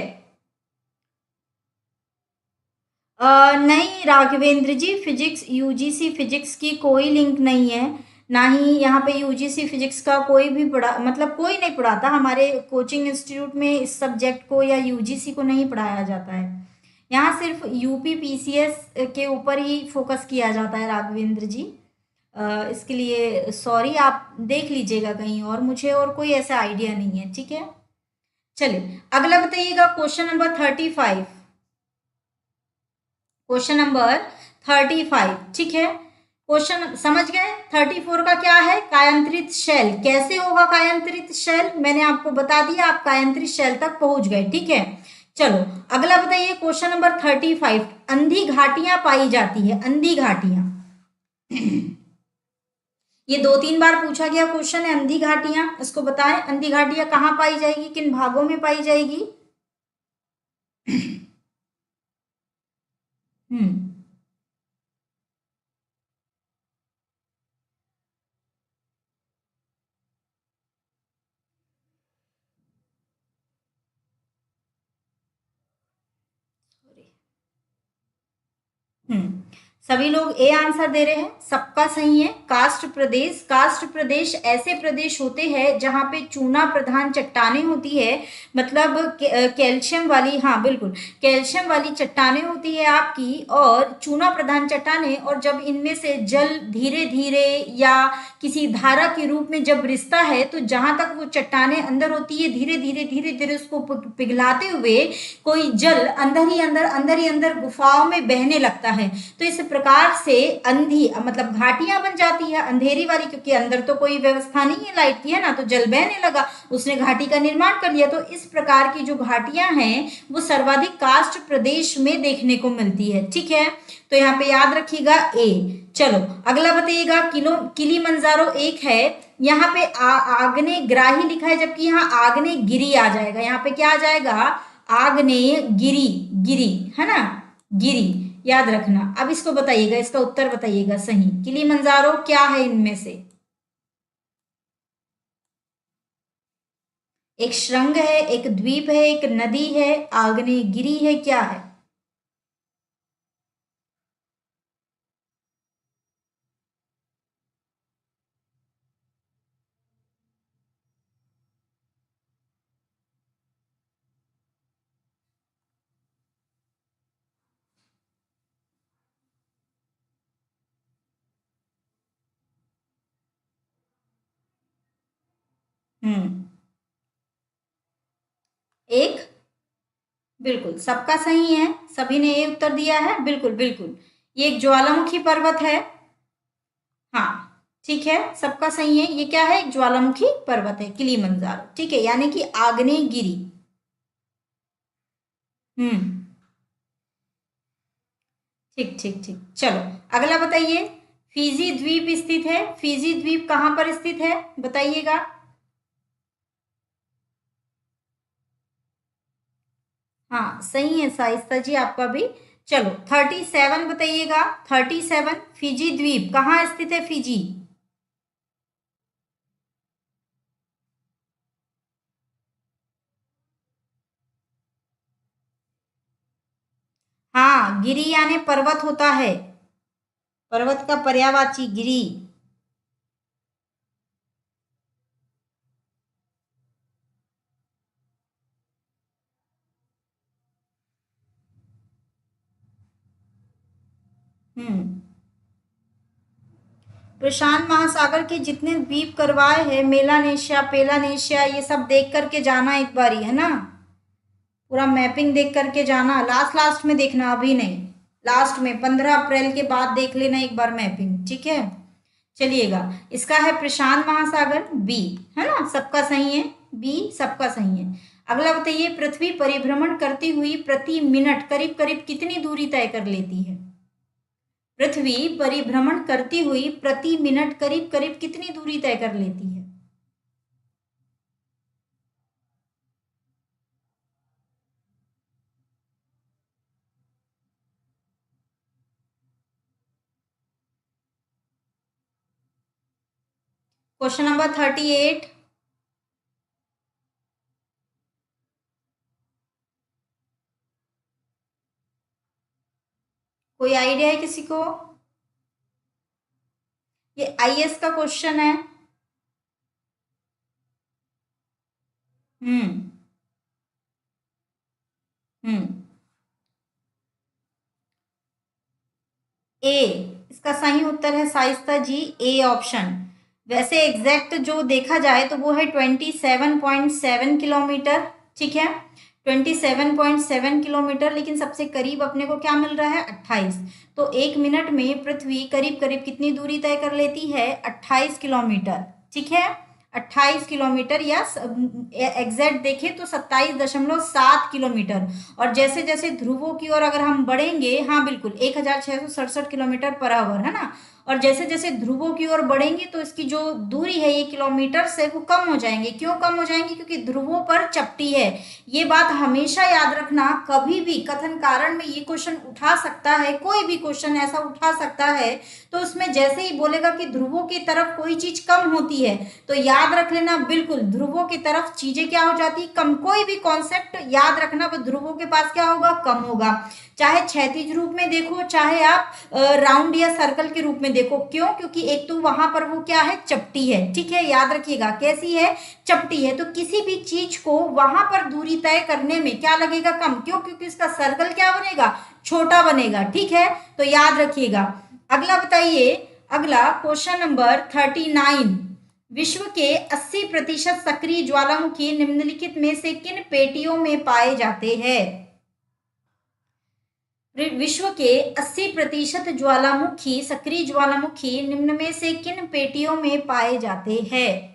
नहीं राघवेंद्र जी, फिजिक्स यूजीसी फिजिक्स की कोई लिंक नहीं है, ना ही यहाँ पे यूजीसी फिजिक्स का कोई भी पढ़ा, मतलब कोई नहीं पढ़ाता हमारे कोचिंग इंस्टीट्यूट में इस सब्जेक्ट को, या यूजीसी को नहीं पढ़ाया जाता है। यहाँ सिर्फ यूपी पीसीएस के ऊपर ही फोकस किया जाता है राघवेंद्र जी। इसके लिए सॉरी, आप देख लीजिएगा कहीं और, मुझे और कोई ऐसा आइडिया नहीं है। ठीक है, चलिए अगला बताइएगा क्वेश्चन नंबर 35। क्वेश्चन नंबर 35, ठीक है, क्वेश्चन समझ गए। 34 का क्या है, कायांतरित शैल। कैसे होगा कायांतरित शैल, मैंने आपको बता दिया, आप कायांतरित शैल तक पहुंच गए। ठीक है, चलो अगला बताइए क्वेश्चन नंबर 35। अंधी घाटियां पाई जाती है, अंधी घाटियां। ये 2-3 बार पूछा गया क्वेश्चन है, अंधी घाटियां, इसको बताएं अंधी घाटियां कहाँ पाई जाएगी, किन भागों में पाई जाएगी। हम्म, हम्म, सभी लोग ए आंसर दे रहे हैं, सबका सही है। कास्ट प्रदेश, कास्ट प्रदेश ऐसे प्रदेश होते हैं जहां पे चूना प्रधान चट्टानें होती है, मतलब कैल्शियम वाली, हाँ बिल्कुल कैल्शियम वाली चट्टानें होती है आपकी, और चूना प्रधान चट्टानें, और जब इनमें से जल धीरे धीरे या किसी धारा के रूप में जब रिसता है तो जहां तक वो चट्टानें अंदर होती है धीरे धीरे उसको पिघलाते हुए कोई जल अंदर ही अंदर गुफाओं में बहने लगता है। तो इस प्रकार से अंधी, मतलब घाटियां बन जाती है अंधेरी वाली, क्योंकि अंदर तो कोई व्यवस्था नहीं है लाइट की, है ना, तो जल बहने लगा, उसने घाटी का निर्माण कर लिया। तो इस प्रकार की जो घाटियां हैं वो सर्वाधिक कास्ट प्रदेश में देखने को मिलती है। ठीक है, तो यहाँ पे याद रखिएगा ए। चलो अगला बताइएगा, किलीमंजारो एक है, यहाँ पे आग्नेय ग्राही लिखा है, जबकि यहाँ आग्नेय गिरी आ जाएगा। यहाँ पे क्या आ जाएगा, आग्नेय गिरी, गिरी है ना, गिरी, याद रखना। अब इसको बताइएगा, इसका उत्तर बताइएगा सही, किलीमंजारो क्या है इनमें से। एक श्रृंग है, एक द्वीप है, एक नदी है, आग्नेयगिरी है, क्या है? हम्म। एक, बिल्कुल सबका सही है, सभी ने ये उत्तर दिया है, बिल्कुल बिल्कुल। ये एक ज्वालामुखी पर्वत है। हाँ, ठीक है, सबका सही है। ये क्या है? एक ज्वालामुखी पर्वत है, किलीमंजारो, ठीक है, यानी कि आग्नेयगिरी। हम्म। ठीक ठीक ठीक, चलो अगला बताइए। फिजी द्वीप स्थित है, फिजी द्वीप कहाँ पर स्थित है बताइएगा। हाँ सही है शाइस्ता जी आपका भी। चलो 37 बताइएगा। 37, फिजी द्वीप कहाँ स्थित है? फिजी। हाँ, गिरी यानी पर्वत होता है, पर्वत का पर्यायवाची गिरी। हम्म। प्रशांत महासागर के जितने द्वीप करवाए हैं, मेलानेशिया, पेलानेशिया, ये सब देख करके जाना एक बारी, है ना। पूरा मैपिंग देख करके जाना, लास्ट लास्ट में देखना, अभी नहीं। लास्ट में 15 अप्रैल के बाद देख लेना एक बार मैपिंग, ठीक है। चलिएगा, इसका है प्रशांत महासागर, बी, है ना, सबका सही है। बी सबका सही है। अगला बताइए, पृथ्वी परिभ्रमण करती हुई प्रति मिनट करीब करीब कितनी दूरी तय कर लेती है? पृथ्वी परिभ्रमण करती हुई प्रति मिनट करीब करीब कितनी दूरी तय कर लेती है? Question number 38। कोई आइडिया है किसी को? ये आईएएस का क्वेश्चन है। हम्म। हम्म। ए इसका सही उत्तर है शाइस्ता जी, ए ऑप्शन। वैसे एग्जैक्ट जो देखा जाए तो वो है 27.7 किलोमीटर, ठीक है, 27.7 किलोमीटर, लेकिन सबसे करीब अपने को क्या मिल रहा है? 28। तो एक मिनट में पृथ्वी करीब करीब कितनी दूरी तय कर लेती है? 28 किलोमीटर, ठीक है, 28 किलोमीटर, या एग्जैक्ट देखें तो 27.7 किलोमीटर। और जैसे जैसे ध्रुवों की ओर अगर हम बढ़ेंगे, हाँ बिल्कुल 1667 किलोमीटर पर आवर, है ना। और जैसे जैसे ध्रुवों की ओर बढ़ेंगे तो इसकी जो दूरी है, ये किलोमीटर से, वो कम हो जाएंगे। क्यों कम हो जाएंगे? क्योंकि ध्रुवों पर चपटी है। ये बात हमेशा याद रखना, कभी भी कथन कारण में ये क्वेश्चन उठा सकता है, कोई भी क्वेश्चन ऐसा उठा सकता है। तो उसमें जैसे ही बोलेगा कि ध्रुवों की तरफ कोई चीज कम होती है, तो याद रख लेना, बिल्कुल ध्रुवों की तरफ चीजें क्या हो जाती? कम। कोई भी कॉन्सेप्ट याद रखना, वो ध्रुवों के पास क्या होगा? कम होगा। चाहे क्षैतिज रूप में देखो, चाहे आप राउंड या सर्कल के रूप में देखो। क्यों? क्योंकि एक तो वहां पर वो क्या है? चपटी है, ठीक है, याद रखिएगा, कैसी है? चपटी है। तो किसी भी चीज को वहां पर दूरी तय करने में क्या लगेगा? कम। क्यों? क्योंकि इसका सर्कल क्या बनेगा? छोटा बनेगा, ठीक है। तो याद रखिएगा। अगला बताइए, अगला क्वेश्चन नंबर 39। विश्व के 80% सक्रिय ज्वालामुखी निम्नलिखित में से किन पेटियों में पाए जाते हैं? विश्व के 80% ज्वालामुखी, सक्रिय ज्वालामुखी निम्न में से किन पेटियों में पाए जाते हैं?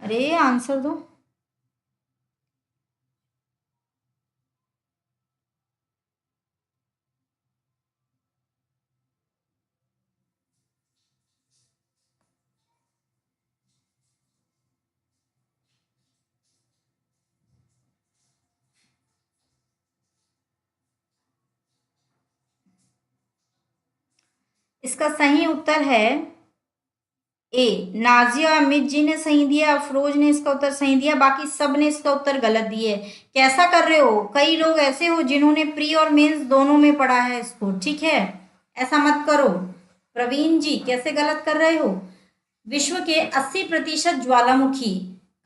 अरे आंसर दो। इसका सही उत्तर है ए। नाजिया अमित जी ने सही दिया, अफरोज ने इसका उत्तर सही दिया, बाकी सब ने इसका उत्तर गलत दिए। कैसा कर रहे हो? कई लोग ऐसे हो जिन्होंने प्री और मेंस दोनों में पढ़ा है इसको, ठीक है, ऐसा मत करो। प्रवीण जी कैसे गलत कर रहे हो? विश्व के 80% ज्वालामुखी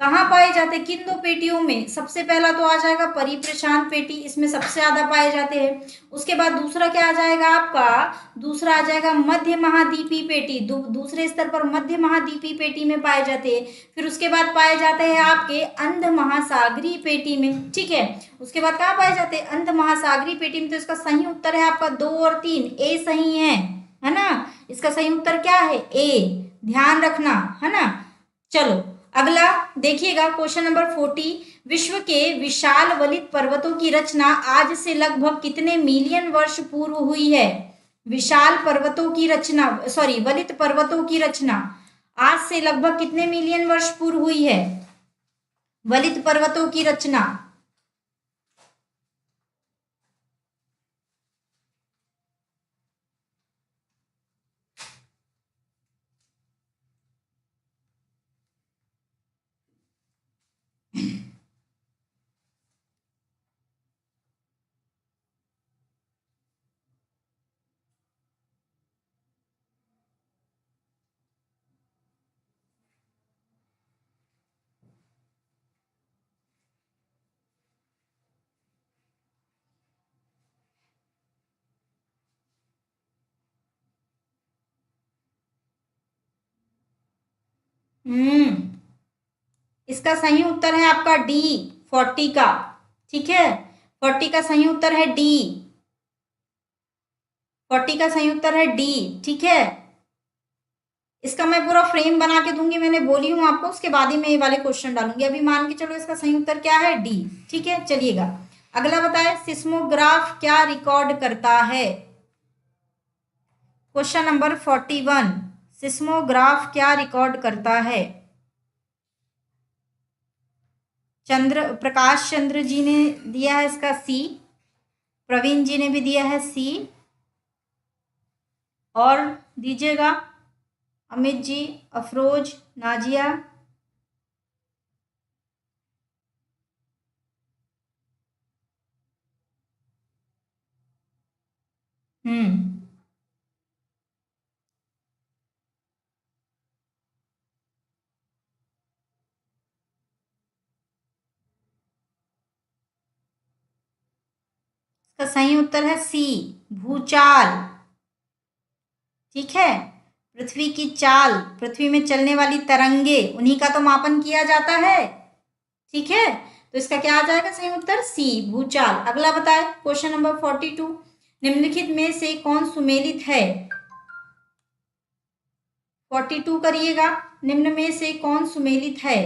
कहाँ पाए जाते हैं? किन दो पेटियों में? सबसे पहला तो आ जाएगा परिप्रशांत पेटी, इसमें सबसे ज्यादा पाए जाते हैं। उसके बाद दूसरा क्या आ जाएगा आपका? दूसरा आ जाएगा मध्य महाद्वीपीय पेटी, दूसरे स्तर पर मध्य महाद्वीपीय पेटी में पाए जाते हैं। फिर उसके बाद पाए जाते हैं आपके अंध महासागरीय पेटी में, ठीक है। उसके बाद कहाँ पाए जाते हैं? अंध महासागरीय पेटी में। तो इसका सही उत्तर है आपका 2 और 3, ए सही है ना। इसका सही उत्तर क्या है? ए, ध्यान रखना, है ना। चलो अगला देखिएगा, क्वेश्चन नंबर 40। विश्व के विशाल वलित पर्वतों की रचना आज से लगभग कितने मिलियन वर्ष पूर्व हुई है? विशाल पर्वतों की रचना, सॉरी, वलित पर्वतों की रचना आज से लगभग कितने मिलियन वर्ष पूर्व हुई है? वलित पर्वतों की रचना। इसका सही उत्तर है आपका डी, 40 का, ठीक है। 40 का सही उत्तर है डी, 40 का सही उत्तर है डी, ठीक है। इसका मैं पूरा फ्रेम बना के दूंगी, मैंने बोली हूं आपको, उसके बाद ही मैं ये वाले क्वेश्चन डालूंगी। अभी मान के चलो इसका सही उत्तर क्या है? डी, ठीक है। चलिएगा अगला बताए, सिस्मोग्राफ क्या रिकॉर्ड करता है? क्वेश्चन नंबर 41, सिस्मोग्राफ क्या रिकॉर्ड करता है? प्रकाश चंद्र जी ने दिया है इसका सी, प्रवीण जी ने भी दिया है सी, और दीजिएगा अमित जी, अफरोज, नाजिया। इसका सही उत्तर है सी, भूचाल, ठीक है। पृथ्वी की चाल, पृथ्वी में चलने वाली तरंगे, उन्हीं का तो मापन किया जाता है, ठीक है। तो इसका क्या आ जाएगा सही उत्तर? सी, भूचाल। अगला बताए, क्वेश्चन नंबर 42, निम्नलिखित में से कौन सुमेलित है? 42 करिएगा, निम्न में से कौन सुमेलित है?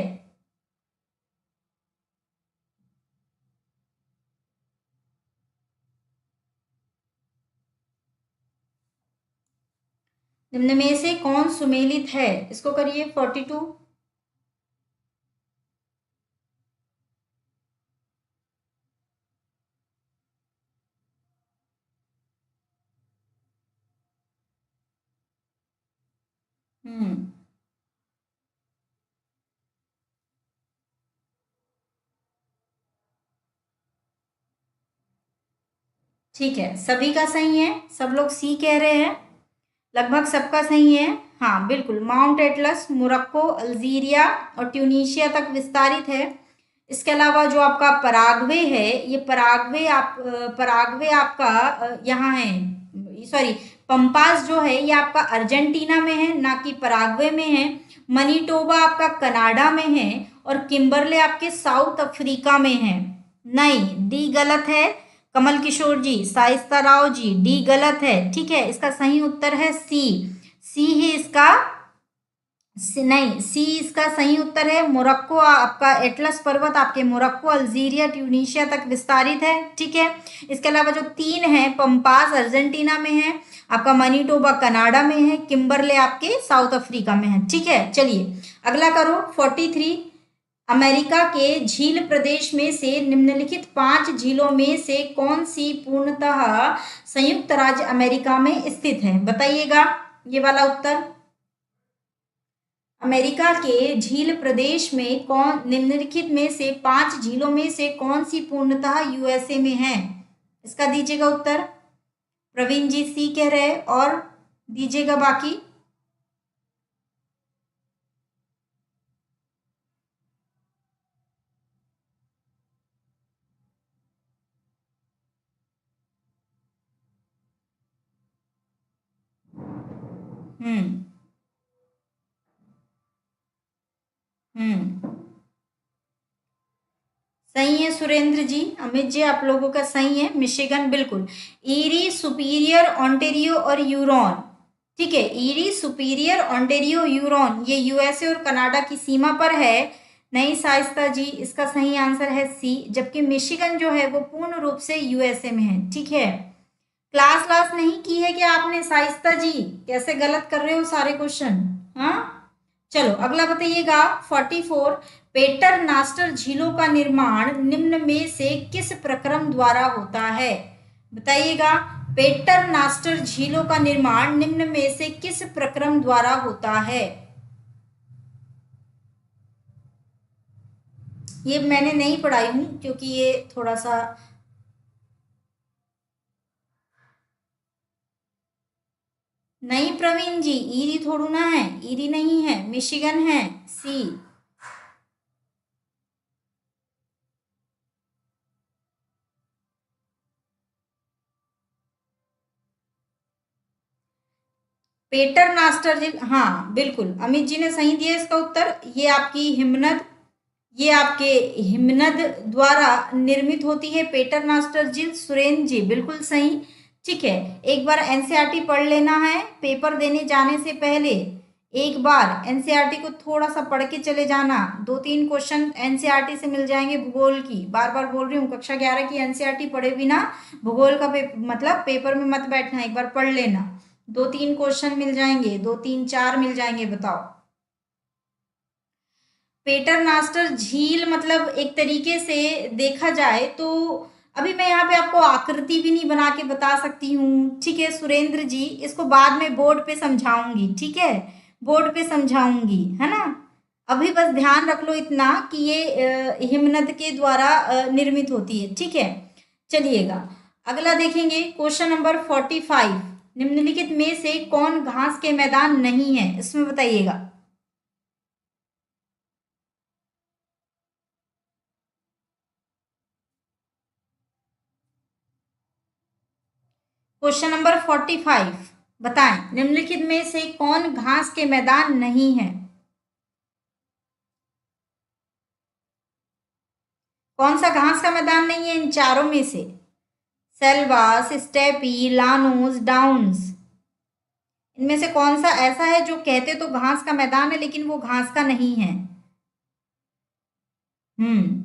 निम्न में से कौन सुमेलित है? इसको करिए 42। ठीक है, सभी का सही है, सब लोग सी कह रहे हैं, लगभग सबका सही है। हाँ बिल्कुल, माउंट एटलस मोरक्को, अल्जीरिया और ट्यूनीशिया तक विस्तारित है। इसके अलावा जो आपका पराग्वे है, ये पराग्वे आपका यहाँ है, सॉरी, पंपास जो है ये आपका अर्जेंटीना में है, ना कि पराग्वे में है। मनीटोबा आपका कनाडा में है, और किम्बरले आपके साउथ अफ्रीका में है। नहीं, डी गलत है। कमल किशोर जी, साइस्ता राव जी, डी गलत है, ठीक है। इसका सही उत्तर है सी, सी ही इसका नहीं, सी इसका सही उत्तर है। मोरक्को, आपका एटलस पर्वत आपके मोरक्को, अल्जीरिया, ट्यूनीशिया तक विस्तारित है, ठीक है। इसके अलावा जो 3 है, पंपास अर्जेंटीना में है, आपका मनीटोबा कनाडा में है, किम्बरले आपके साउथ अफ्रीका में है, ठीक है। चलिए अगला करो 43, अमेरिका के झील प्रदेश में से निम्नलिखित 5 झीलों में से कौन सी पूर्णतः संयुक्त राज्य अमेरिका में स्थित है? बताइएगा। ये वाला उत्तर। अमेरिका के झील प्रदेश में कौन निम्नलिखित में से 5 झीलों में से कौन सी पूर्णतः यूएसए में है? इसका दीजिएगा उत्तर। प्रवीण जी सी कह रहे हैं और दीजिएगा बाकी। हम्म हम्म सही है सुरेंद्र जी। अमित जी आप लोगों का सही है, मिशिगन बिल्कुल। ईरी, सुपीरियर, ओंटेरियो और यूरोन, ठीक है। ईरी, सुपीरियर, ओंटेरियो, यूरोन ये यूएसए और कनाडा की सीमा पर है। नहीं शाइस्ता जी, इसका सही आंसर है सी, जबकि मिशिगन जो है वो पूर्ण रूप से यूएसए में है, ठीक है। क्लास नहीं की है क्या आपने शाइस्ता जी? कैसे गलत कर रहे हो सारे क्वेश्चन। हाँ चलो अगला बताइएगा 44। पेटर नास्टर झीलों का निर्माण निम्न में से किस प्रक्रम द्वारा होता है? बताइएगा। पेटर नास्टर झीलों का निर्माण निम्न में से किस प्रक्रम द्वारा होता है? ये मैंने नहीं पढ़ाई हूं क्योंकि ये थोड़ा सा, नहीं प्रवीण जी, ईरी थोड़ू ना है, ईरी नहीं है, मिशिगन है, सी। पेटर नास्टर जी, हाँ बिल्कुल अमित जी ने सही दिया इसका उत्तर। ये आपकी हिमनद, ये आपके हिमनद द्वारा निर्मित होती है पेटर नास्टर झील। सुरेंद्र जी बिल्कुल सही, ठीक है। एक बार एनसीईआरटी पढ़ लेना है, पेपर देने जाने से पहले एक बार एनसीईआरटी को थोड़ा सा पढ़ के चले जाना। 2-3 क्वेश्चन एनसीईआरटी से मिल जाएंगे भूगोल की, बार बार बोल रही हूँ, कक्षा 11 की एनसीईआरटी पढ़े बिना भूगोल का मतलब पेपर में मत बैठना, एक बार पढ़ लेना। 2-3 क्वेश्चन मिल जाएंगे, 2-3-4 मिल जाएंगे, बताओ। पेटर नास्टर झील मतलब एक तरीके से देखा जाए तो अभी मैं यहाँ पे आपको आकृति भी नहीं बना के बता सकती हूँ, ठीक है सुरेंद्र जी, इसको बाद में बोर्ड पे समझाऊंगी, ठीक है, बोर्ड पे समझाऊंगी, है ना। अभी बस ध्यान रख लो इतना कि ये हिमनद के द्वारा निर्मित होती है, ठीक है। चलिएगा अगला देखेंगे क्वेश्चन नंबर 45। निम्नलिखित में से कौन घास के मैदान नहीं है, इसमें बताइएगा। क्वेश्चन नंबर 45 बताएं, निम्नलिखित में से कौन घास के मैदान नहीं है? कौन सा घास का मैदान नहीं है इन चारों में से? सेल्वास, स्टेपी, लानोस, डाउन्स, इनमें से कौन सा ऐसा है जो कहते तो घास का मैदान है लेकिन वो घास का नहीं है? हम्म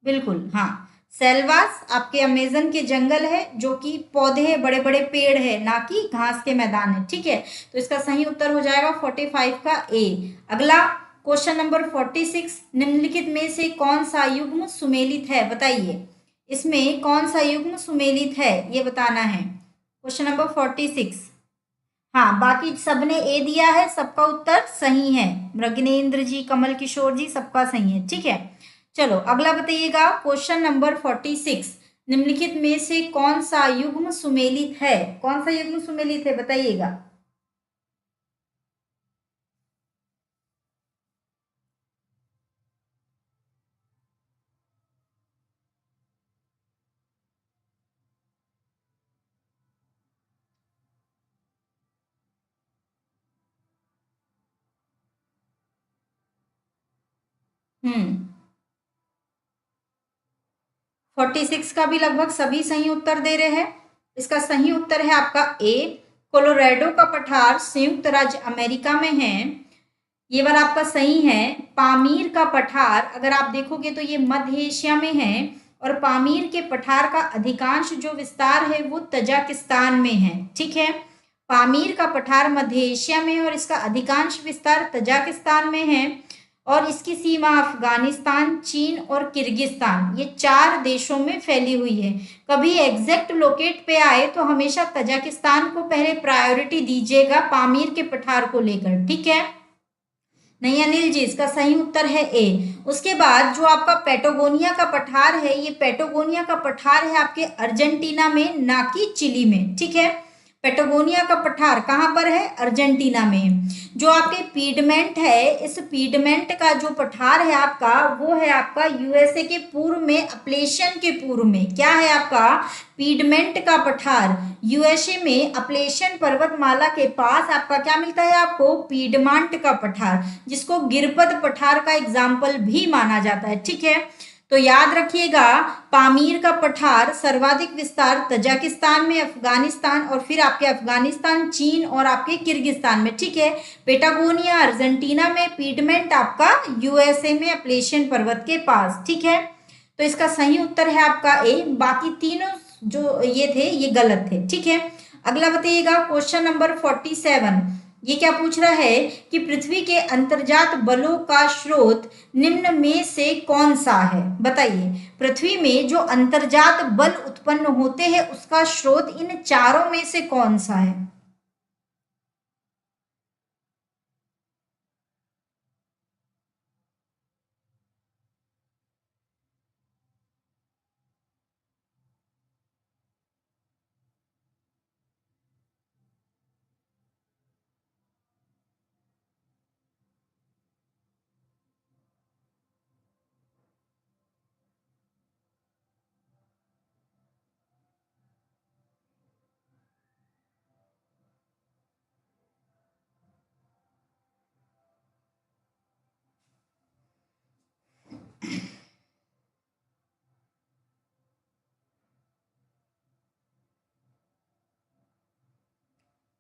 बिल्कुल हाँ। सेल्वास आपके अमेजन के जंगल है जो कि पौधे है, बड़े बड़े पेड़ है, ना कि घास के मैदान है, ठीक है। तो इसका सही उत्तर हो जाएगा 45 का ए। अगला क्वेश्चन नंबर 46। निम्नलिखित में से कौन सा युग्म सुमेलित है, बताइए। इसमें कौन सा युग्म सुमेलित है ये बताना है। Question number 46। हाँ बाकी सबने ए दिया है, सबका उत्तर सही है। मृगनेन्द्र जी, कमल किशोर जी, सबका सही है, ठीक है। चलो अगला बताइएगा क्वेश्चन नंबर 46। निम्नलिखित में से कौन सा युग्म सुमेलित है? कौन सा युग्म सुमेलित है बताइएगा। हम्म 46 का भी लगभग सभी सही उत्तर दे रहे हैं। इसका सही उत्तर है आपका ए। कोलोराडो का पठार संयुक्त राज्य अमेरिका में है, ये वाला आपका सही है। पामीर का पठार अगर आप देखोगे तो ये मध्य एशिया में है, और पामीर के पठार का अधिकांश जो विस्तार है वो तजाकिस्तान में है, ठीक है। पामीर का पठार मध्य एशिया में है और इसका अधिकांश विस्तार तजाकिस्तान में है। और इसकी सीमा अफगानिस्तान, चीन और किर्गिस्तान, ये 4 देशों में फैली हुई है। कभी एग्जैक्ट लोकेट पे आए तो हमेशा तजाकिस्तान को पहले प्रायोरिटी दीजिएगा पामीर के पठार को लेकर, ठीक है। नहीं अनिल जी, इसका सही उत्तर है ए। उसके बाद जो आपका पेटागोनिया का पठार है, ये पेटागोनिया का पठार है आपके अर्जेंटीना में, ना कि चिली में, ठीक है। पेटागोनिया का पठार कहाँ पर है? अर्जेंटीना में। जो आपके पीडमेंट है, इस पीडमेंट का जो पठार है आपका, वो है आपका यूएसए के पूर्व में, अपलेशन के पूर्व में। क्या है आपका? पीडमेंट का पठार यूएसए में अपलेशन पर्वतमाला के पास आपका क्या मिलता है आपको? पीडमांट का पठार, जिसको गिरपद पठार का एग्जाम्पल भी माना जाता है, ठीक है। तो याद रखिएगा, पामीर का पठार सर्वाधिक विस्तार तजाकिस्तान में, अफगानिस्तान और फिर आपके अफगानिस्तान, चीन और आपके किर्गिस्तान में, ठीक है। पेटागोनिया अर्जेंटीना में, पीडमेंट आपका यूएसए में अपलेशियन पर्वत के पास, ठीक है। तो इसका सही उत्तर है आपका ए। बाकी तीनों जो ये थे ये गलत थे, ठीक है। अगला बताइएगा क्वेश्चन नंबर 47। ये क्या पूछ रहा है कि पृथ्वी के अंतर्जात बलों का स्रोत निम्न में से कौन सा है? बताइए, पृथ्वी में जो अंतर्जात बल उत्पन्न होते हैं उसका स्रोत इन चारों में से कौन सा है?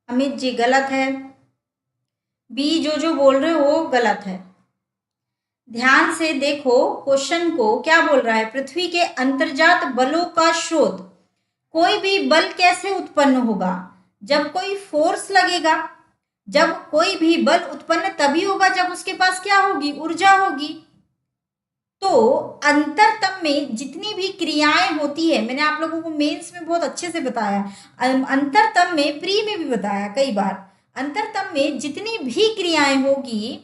अमित जी गलत है। बी जो बोल रहे हो वो गलत है। ध्यान से देखो क्वेश्चन को, क्या बोल रहा है? पृथ्वी के अंतर्जात बलों का स्रोत। कोई भी बल कैसे उत्पन्न होगा? जब कोई फोर्स लगेगा। जब कोई भी बल उत्पन्न तभी होगा जब उसके पास क्या होगी? ऊर्जा होगी। तो अंतरतम में जितनी भी क्रियाएं होती है, मैंने आप लोगों को मेंस में बहुत अच्छे से बताया, अंतरतम में, प्री में भी बताया कई बार, अंतरतम में जितनी भी क्रियाएं होगी,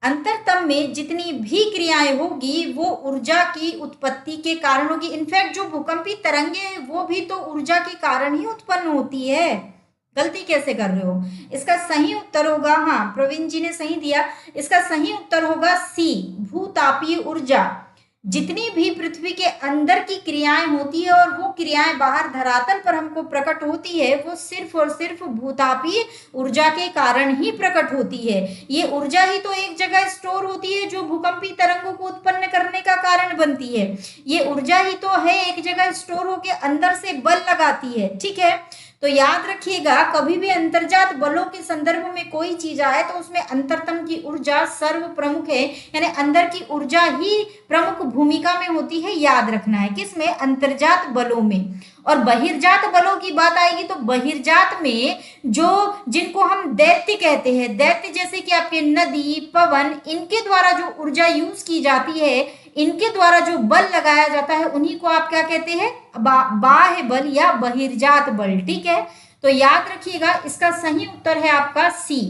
अंतरतम में जितनी भी क्रियाएं होगी वो ऊर्जा की उत्पत्ति के कारण होगी। इनफैक्ट जो भूकंपी तरंगे हैं वो भी तो ऊर्जा के कारण ही उत्पन्न होती है। गलती कैसे कर रहे हो? इसका सही उत्तर होगा, हाँ प्रवीण जी ने सही दिया, इसका सही उत्तर होगा सी, भूतापीय ऊर्जा। जितनी भी पृथ्वी के अंदर की क्रियाएं होती है और वो क्रियाएं बाहर धरातल पर हमको प्रकट होती है, वो सिर्फ और सिर्फ भूतापीय ऊर्जा के कारण ही प्रकट होती है। ये ऊर्जा ही तो एक जगह स्टोर होती है जो भूकंपी तरंगों को उत्पन्न करने का कारण बनती है। ये ऊर्जा ही तो है एक जगह स्टोर होकर अंदर से बल लगाती है, ठीक है। तो याद रखिएगा, कभी भी अंतर्जात बलों के संदर्भ में कोई चीज आए तो उसमें अंतरतम की ऊर्जा सर्व प्रमुख है, यानी अंदर की ऊर्जा ही प्रमुख भूमिका में होती है। याद रखना है किसमें? अंतर्जात बलों में। और बहिर्जात बलों की बात आएगी तो बहिर्जात में जो, जिनको हम दैत्य कहते हैं, दैत्य जैसे कि आपके नदी, पवन, इनके द्वारा जो ऊर्जा यूज की जाती है, इनके द्वारा जो बल लगाया जाता है, उन्हीं को आप क्या कहते हैं? बाह्य बल या बहिर्जात बल, ठीक है। तो याद रखिएगा, इसका सही उत्तर है आपका सी,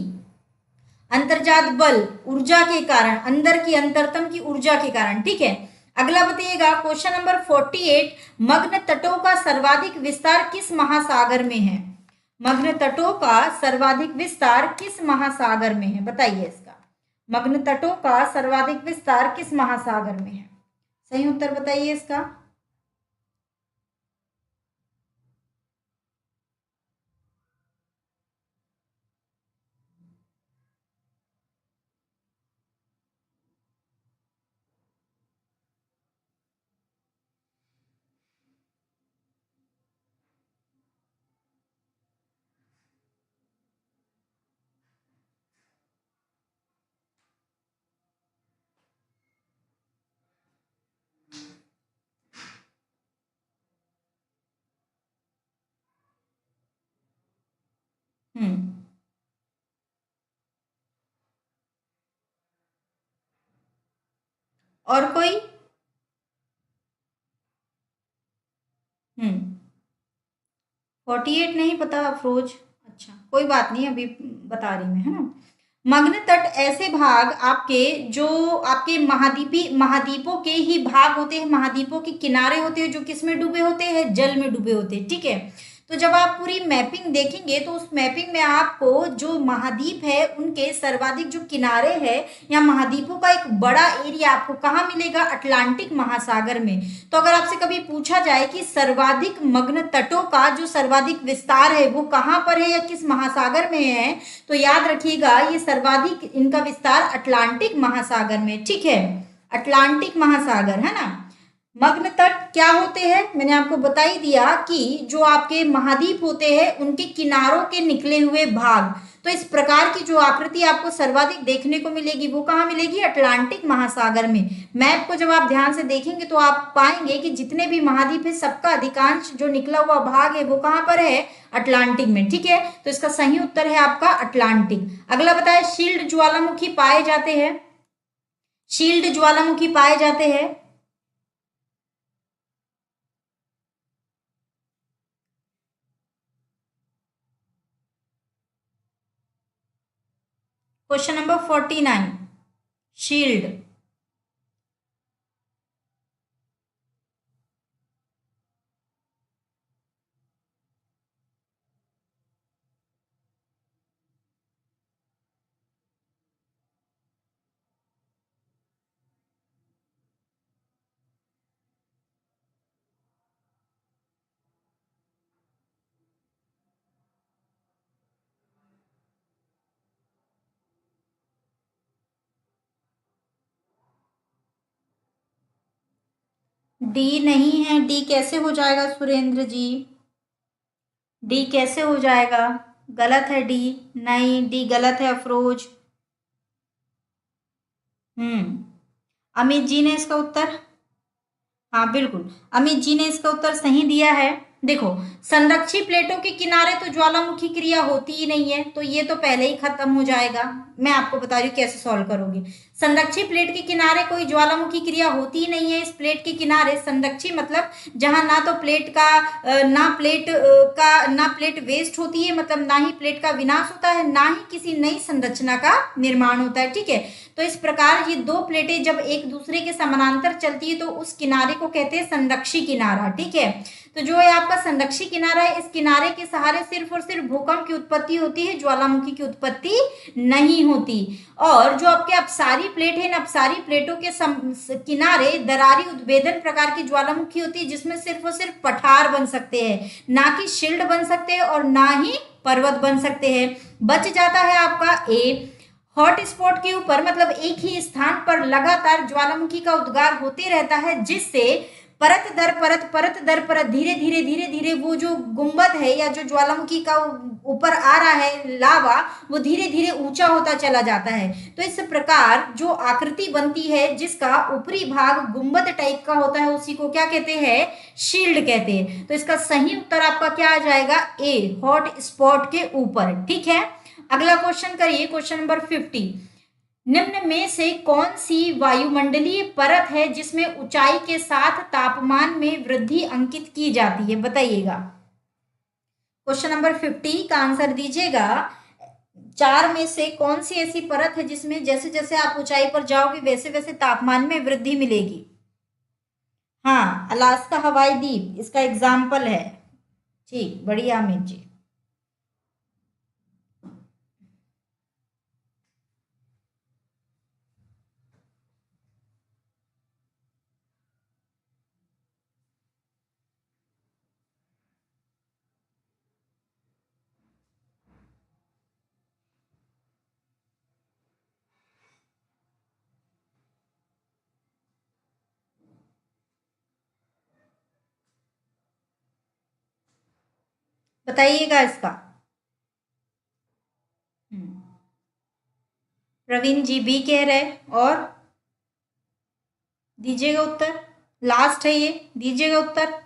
अंतर्जात बल ऊर्जा के कारण, अंदर की अंतरतम की ऊर्जा के कारण, ठीक है। अगला बताइएगा क्वेश्चन नंबर 48। मग्न तटों का सर्वाधिक विस्तार किस महासागर में है? मग्न तटों का सर्वाधिक विस्तार किस महासागर में है? बताइए इसका। मग्न तटों का सर्वाधिक विस्तार किस महासागर में है? सही उत्तर बताइए इसका। हम्म और कोई? 48 नहीं पता अफरोज। अच्छा कोई बात नहीं, अभी बता रही मैं, है ना। मग्न तट ऐसे भाग आपके जो आपके महाद्वीपी महाद्वीपों के ही भाग होते हैं, महाद्वीपों के किनारे होते हैं जो किस में डूबे होते हैं, जल में डूबे होते हैं, ठीक है। तो जब आप पूरी मैपिंग देखेंगे तो उस मैपिंग में आपको जो महाद्वीप है उनके सर्वाधिक जो किनारे हैं या महाद्वीपों का एक बड़ा एरिया आपको कहाँ मिलेगा, अटलांटिक महासागर में। तो अगर आपसे कभी पूछा जाए कि सर्वाधिक मग्न तटों का जो सर्वाधिक विस्तार है वो कहाँ पर है या किस महासागर में है, तो याद रखिएगा ये सर्वाधिक इनका विस्तार अटलांटिक महासागर में, ठीक है। अटलांटिक महासागर, है ना। मग्न तट क्या होते हैं, मैंने आपको बता ही दिया कि जो आपके महाद्वीप होते हैं उनके किनारों के निकले हुए भाग। तो इस प्रकार की जो आकृति आपको सर्वाधिक देखने को मिलेगी वो कहाँ मिलेगी, अटलांटिक महासागर में। मैप को जब आप ध्यान से देखेंगे तो आप पाएंगे कि जितने भी महाद्वीप है सबका अधिकांश जो निकला हुआ भाग है वो कहाँ पर है, अटलांटिक में, ठीक है। तो इसका सही उत्तर है आपका अटलांटिक। अगला बताए, शील्ड ज्वालामुखी पाए जाते हैं, शील्ड ज्वालामुखी पाए जाते हैं। Question number 49, shield. डी नहीं है, डी कैसे हो जाएगा सुरेंद्र जी, डी कैसे हो जाएगा, गलत है डी। नहीं, डी गलत है अफरोज। हम्म। अमित जी ने इसका उत्तर, हाँ बिल्कुल, अमित जी ने इसका उत्तर सही दिया है। देखो, संरक्षी प्लेटों के किनारे तो ज्वालामुखी क्रिया होती ही नहीं है, तो ये तो पहले ही खत्म हो जाएगा। मैं आपको बता रही हूँ कैसे सॉल्व करोगे। संरक्षी प्लेट के किनारे कोई ज्वालामुखी क्रिया होती ही नहीं है। इस प्लेट के किनारे, संरक्षी मतलब जहां ना तो प्लेट का ना प्लेट वेस्ट होती है, मतलब ना ही प्लेट का विनाश होता है, ना ही किसी नई संरचना का निर्माण होता है, ठीक है। तो इस प्रकार ये दो प्लेटें जब एक दूसरे के समानांतर चलती है तो उस किनारे को कहते हैं संरक्षी किनारा, ठीक है। तो जो है आपका संरक्षी किनारा है, इस किनारे के सहारे सिर्फ और सिर्फ भूकंप की उत्पत्ति होती है, ज्वालामुखी की उत्पत्ति नहीं होती। और जो आपके अपसारी प्लेट है, इन अपसारी प्लेटों के किनारे दरारी उद्भेदन प्रकार की ज्वालामुखी होती है, जिसमें सिर्फ और सिर्फ पठार बन सकते हैं, ना कि शिल्ड बन सकते हैं और ना ही पर्वत बन सकते हैं। बच जाता है आपका ए, हॉट स्पॉट के ऊपर, मतलब एक ही स्थान पर लगातार ज्वालामुखी का उद्गार होते रहता है, जिससे परत दर परत, परत दर परत, धीरे धीरे धीरे धीरे वो जो गुंबद है या जो ज्वालामुखी का ऊपर आ रहा है लावा, वो धीरे धीरे ऊंचा होता चला जाता है। तो इस प्रकार जो आकृति बनती है जिसका ऊपरी भाग गुंबद टाइप का होता है, उसी को क्या कहते हैं, शील्ड कहते हैं। तो इसका सही उत्तर आपका क्या आ जाएगा, ए, हॉट स्पॉट के ऊपर, ठीक है। अगला क्वेश्चन करिए, क्वेश्चन नंबर 50। निम्न में से कौन सी वायुमंडलीय परत है जिसमें ऊंचाई के साथ तापमान में वृद्धि अंकित की जाती है, बताइएगा। क्वेश्चन नंबर 50 का आंसर दीजिएगा। चार में से कौन सी ऐसी परत है जिसमें जैसे जैसे आप ऊंचाई पर जाओगे वैसे वैसे तापमान में वृद्धि मिलेगी। हाँ, अलास्का हवाई द्वीप इसका एग्जाम्पल है। ठीक, बढ़िया अमित जी। बताइएगा इसका। प्रवीण जी बी कह रहे, और दीजिएगा उत्तर, लास्ट है ये, दीजिएगा उत्तर।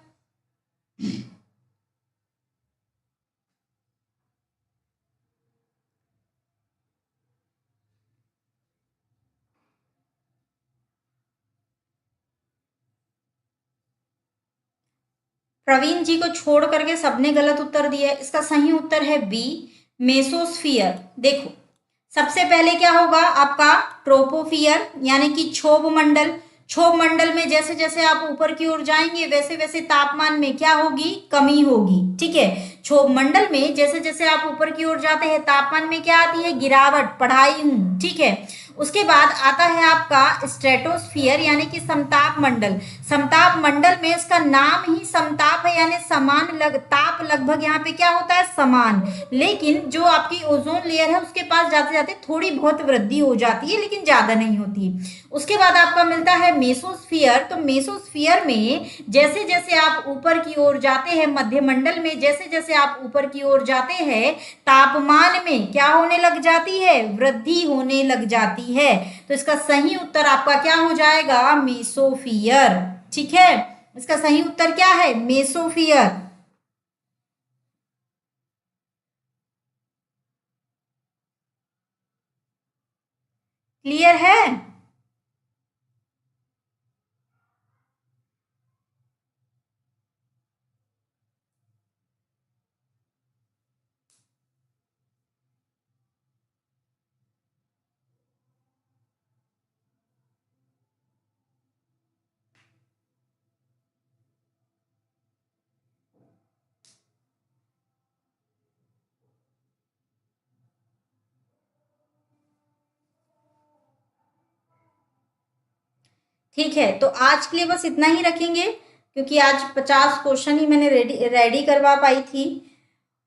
प्रवीण जी को छोड़ करके सबने गलत उत्तर दिया है। इसका सही उत्तर है बी, मेसोस्फीयर। देखो, सबसे पहले क्या होगा आपका ट्रोपोस्फियर, यानी कि क्षोभ मंडल। क्षोभ मंडल में जैसे जैसे आप ऊपर की ओर जाएंगे वैसे वैसे तापमान में क्या होगी, कमी होगी। ठीक है, क्षोभ मंडल में जैसे जैसे आप ऊपर की ओर जाते हैं तापमान में क्या आती है, गिरावट, पढ़ाई हूं। ठीक है, उसके बाद आता है आपका स्ट्रेटोस्फियर, यानी कि समताप मंडल। समताप मंडल में इसका नाम ही समताप है, यानी समान ताप लगभग यहाँ पे क्या होता है, समान। लेकिन जो आपकी ओजोन लेयर है उसके पास जाते जाते थोड़ी बहुत वृद्धि हो जाती है, लेकिन ज्यादा नहीं होती। उसके बाद आपका मिलता है मेसोस्फियर। तो मेसोस्फियर में जैसे जैसे आप ऊपर की ओर जाते हैं, मध्य मंडल में जैसे जैसे आप ऊपर की ओर जाते हैं तापमान में क्या होने लग जाती है, वृद्धि होने लग जाती है। तो इसका सही उत्तर आपका क्या हो जाएगा, मेसोस्फियर। ठीक है, इसका सही उत्तर क्या है, मेसोस्फियर। क्लियर है? ठीक है, तो आज के लिए बस इतना ही रखेंगे, क्योंकि आज 50 क्वेश्चन ही मैंने रेडी रेडी करवा पाई थी।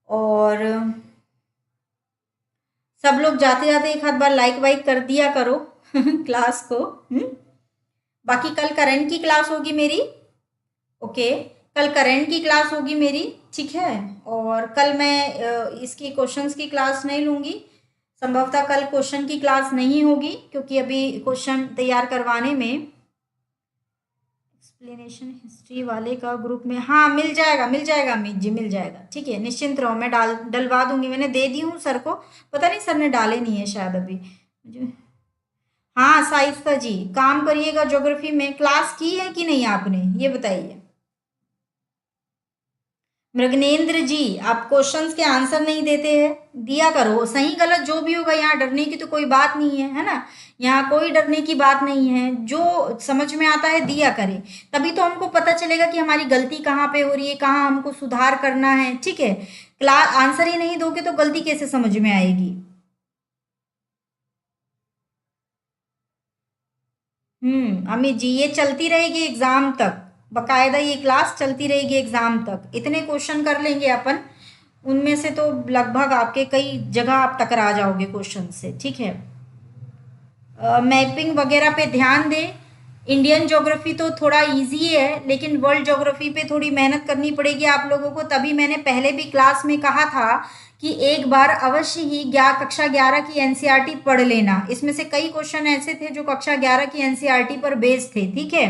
और सब लोग जाते जाते एक आध बार लाइक वाइक कर दिया करो क्लास को। बाकी कल करंट की क्लास होगी मेरी। ओके, कल करंट की क्लास होगी मेरी। ठीक है, और कल मैं इसकी क्वेश्चंस की क्लास नहीं लूंगी। संभवतः कल क्वेश्चन की क्लास नहीं होगी, क्योंकि अभी क्वेश्चन तैयार करवाने में एक्सप्लेनेशन हिस्ट्री वाले का ग्रुप में, हाँ मिल जाएगा अमित जी, मिल जाएगा। ठीक है, निश्चिंत रहो, मैं डलवा दूंगी। मैंने दे दी हूँ सर को, पता नहीं सर ने डाले नहीं है शायद अभी मुझे। हाँ साइस्ता जी, काम करिएगा ज्योग्राफी में। क्लास की है कि नहीं आपने, ये बताइए। मृगनेंद्र जी, आप क्वेश्चंस के आंसर नहीं देते हैं, दिया करो। सही गलत जो भी होगा, यहाँ डरने की तो कोई बात नहीं है, है ना। यहाँ कोई डरने की बात नहीं है, जो समझ में आता है दिया करें। तभी तो हमको पता चलेगा कि हमारी गलती कहाँ पे हो रही है, कहाँ हमको सुधार करना है। ठीक है, क्लास आंसर ही नहीं दोगे तो गलती कैसे समझ में आएगी। अमित जी, ये चलती रहेगी एग्जाम तक, बकायदा ये क्लास चलती रहेगी एग्जाम तक। इतने क्वेश्चन कर लेंगे अपन, उनमें से तो लगभग आपके कई जगह आप टकरा जाओगे क्वेश्चन से। ठीक है, मैपिंग वगैरह पे ध्यान दें। इंडियन ज्योग्राफी तो थोड़ा इजी है, लेकिन वर्ल्ड ज्योग्राफी पे थोड़ी मेहनत करनी पड़ेगी आप लोगों को। तभी मैंने पहले भी क्लास में कहा था कि एक बार अवश्य ही कक्षा 11 की एनसीईआरटी पढ़ लेना। इसमें से कई क्वेश्चन ऐसे थे जो कक्षा 11 की एनसीईआरटी पर बेस्ड थे। ठीक है,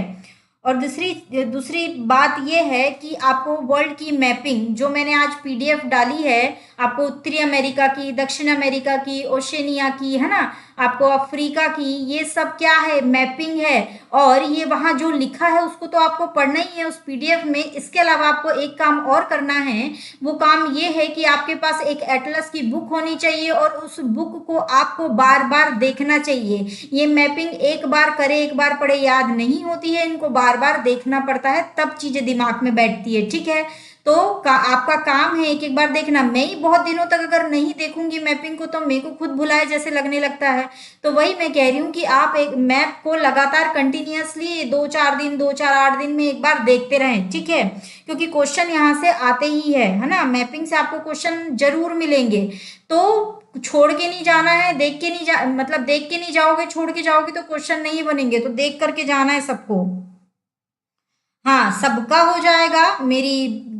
और दूसरी दूसरी बात यह है कि आपको वर्ल्ड की मैपिंग जो मैंने आज पीडीएफ डाली है, आपको उत्तरी अमेरिका की, दक्षिण अमेरिका की, ओशनिया की, है ना, आपको अफ्रीका की, ये सब क्या है, मैपिंग है। और ये वहां जो लिखा है उसको तो आपको पढ़ना ही है उस पीडीएफ में। इसके अलावा आपको एक काम और करना है, वो काम ये है कि आपके पास एक एटलस की बुक होनी चाहिए, और उस बुक को आपको बार बार देखना चाहिए। ये मैपिंग एक बार करे एक बार पढ़े याद नहीं होती है, इनको बार बार देखना पड़ता है, तब चीजें दिमाग में बैठती है। ठीक है, तो आपका काम है एक एक बार देखना। मैं ही बहुत दिनों तक अगर नहीं देखूंगी मैपिंग को तो मेरे को खुद भुलाए जैसे लगने लगता है। तो वही मैं कह रही हूँ कि आप एक मैप को लगातार कंटिन्यूअसली 2-4 दिन, 2-4-8 दिन में एक बार देखते रहें। ठीक है, क्योंकि क्वेश्चन यहाँ से आते ही है ना, मैपिंग से आपको क्वेश्चन जरूर मिलेंगे। तो छोड़ के नहीं जाना है, देख के नहीं मतलब देख के नहीं जाओगे, छोड़ के जाओगे तो क्वेश्चन नहीं बनेंगे। तो देख करके जाना है सबको। हाँ, सबका हो जाएगा।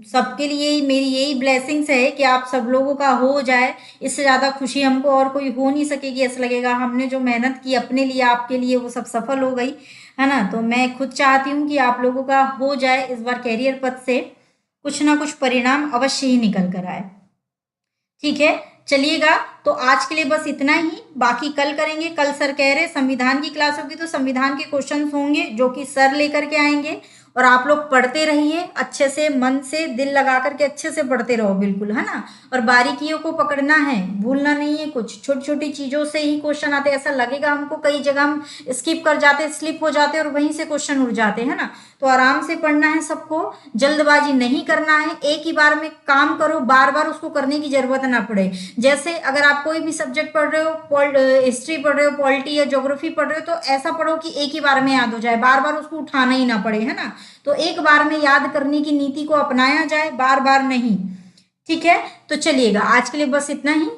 सबके लिए मेरी यही ब्लेसिंग्स है कि आप सब लोगों का हो जाए। इससे ज्यादा खुशी हमको और कोई हो नहीं सकेगी। ऐसा लगेगा हमने जो मेहनत की अपने लिए, आपके लिए, वो सब सफल हो गई, है ना। तो मैं खुद चाहती हूँ कि आप लोगों का हो जाए, इस बार कैरियर पथ से कुछ ना कुछ परिणाम अवश्य ही निकल कर आए। ठीक है, चलिएगा, तो आज के लिए बस इतना ही। बाकी कल करेंगे। कल सर कह रहे संविधान की क्लास होगी तो संविधान के क्वेश्चंस होंगे जो कि सर लेकर के आएंगे। और आप लोग पढ़ते रहिए अच्छे से, मन से, दिल लगा करके अच्छे से पढ़ते रहो, बिल्कुल, है ना। और बारीकियों को पकड़ना है, भूलना नहीं है कुछ। छोटी छोटी चीजों से ही क्वेश्चन आते, ऐसा लगेगा हमको कई जगह हम स्किप कर जाते, स्लिप हो जाते और वहीं से क्वेश्चन उड़ जाते हैं ना। तो आराम से पढ़ना है सबको, जल्दबाजी नहीं करना है, एक ही बार में काम करो, बार बार उसको करने की जरूरत ना पड़े। जैसे अगर आप कोई भी सब्जेक्ट पढ़ रहे हो, हिस्ट्री पढ़ रहे हो, पॉलिटी या ज्योग्राफी पढ़ रहे हो, तो ऐसा पढ़ो कि एक ही बार में याद हो जाए, बार बार उसको उठाना ही ना पड़े, है ना। तो एक बार में याद करने की नीति को अपनाया जाए, बार बार नहीं। ठीक है, तो चलिएगा आज के लिए बस इतना ही।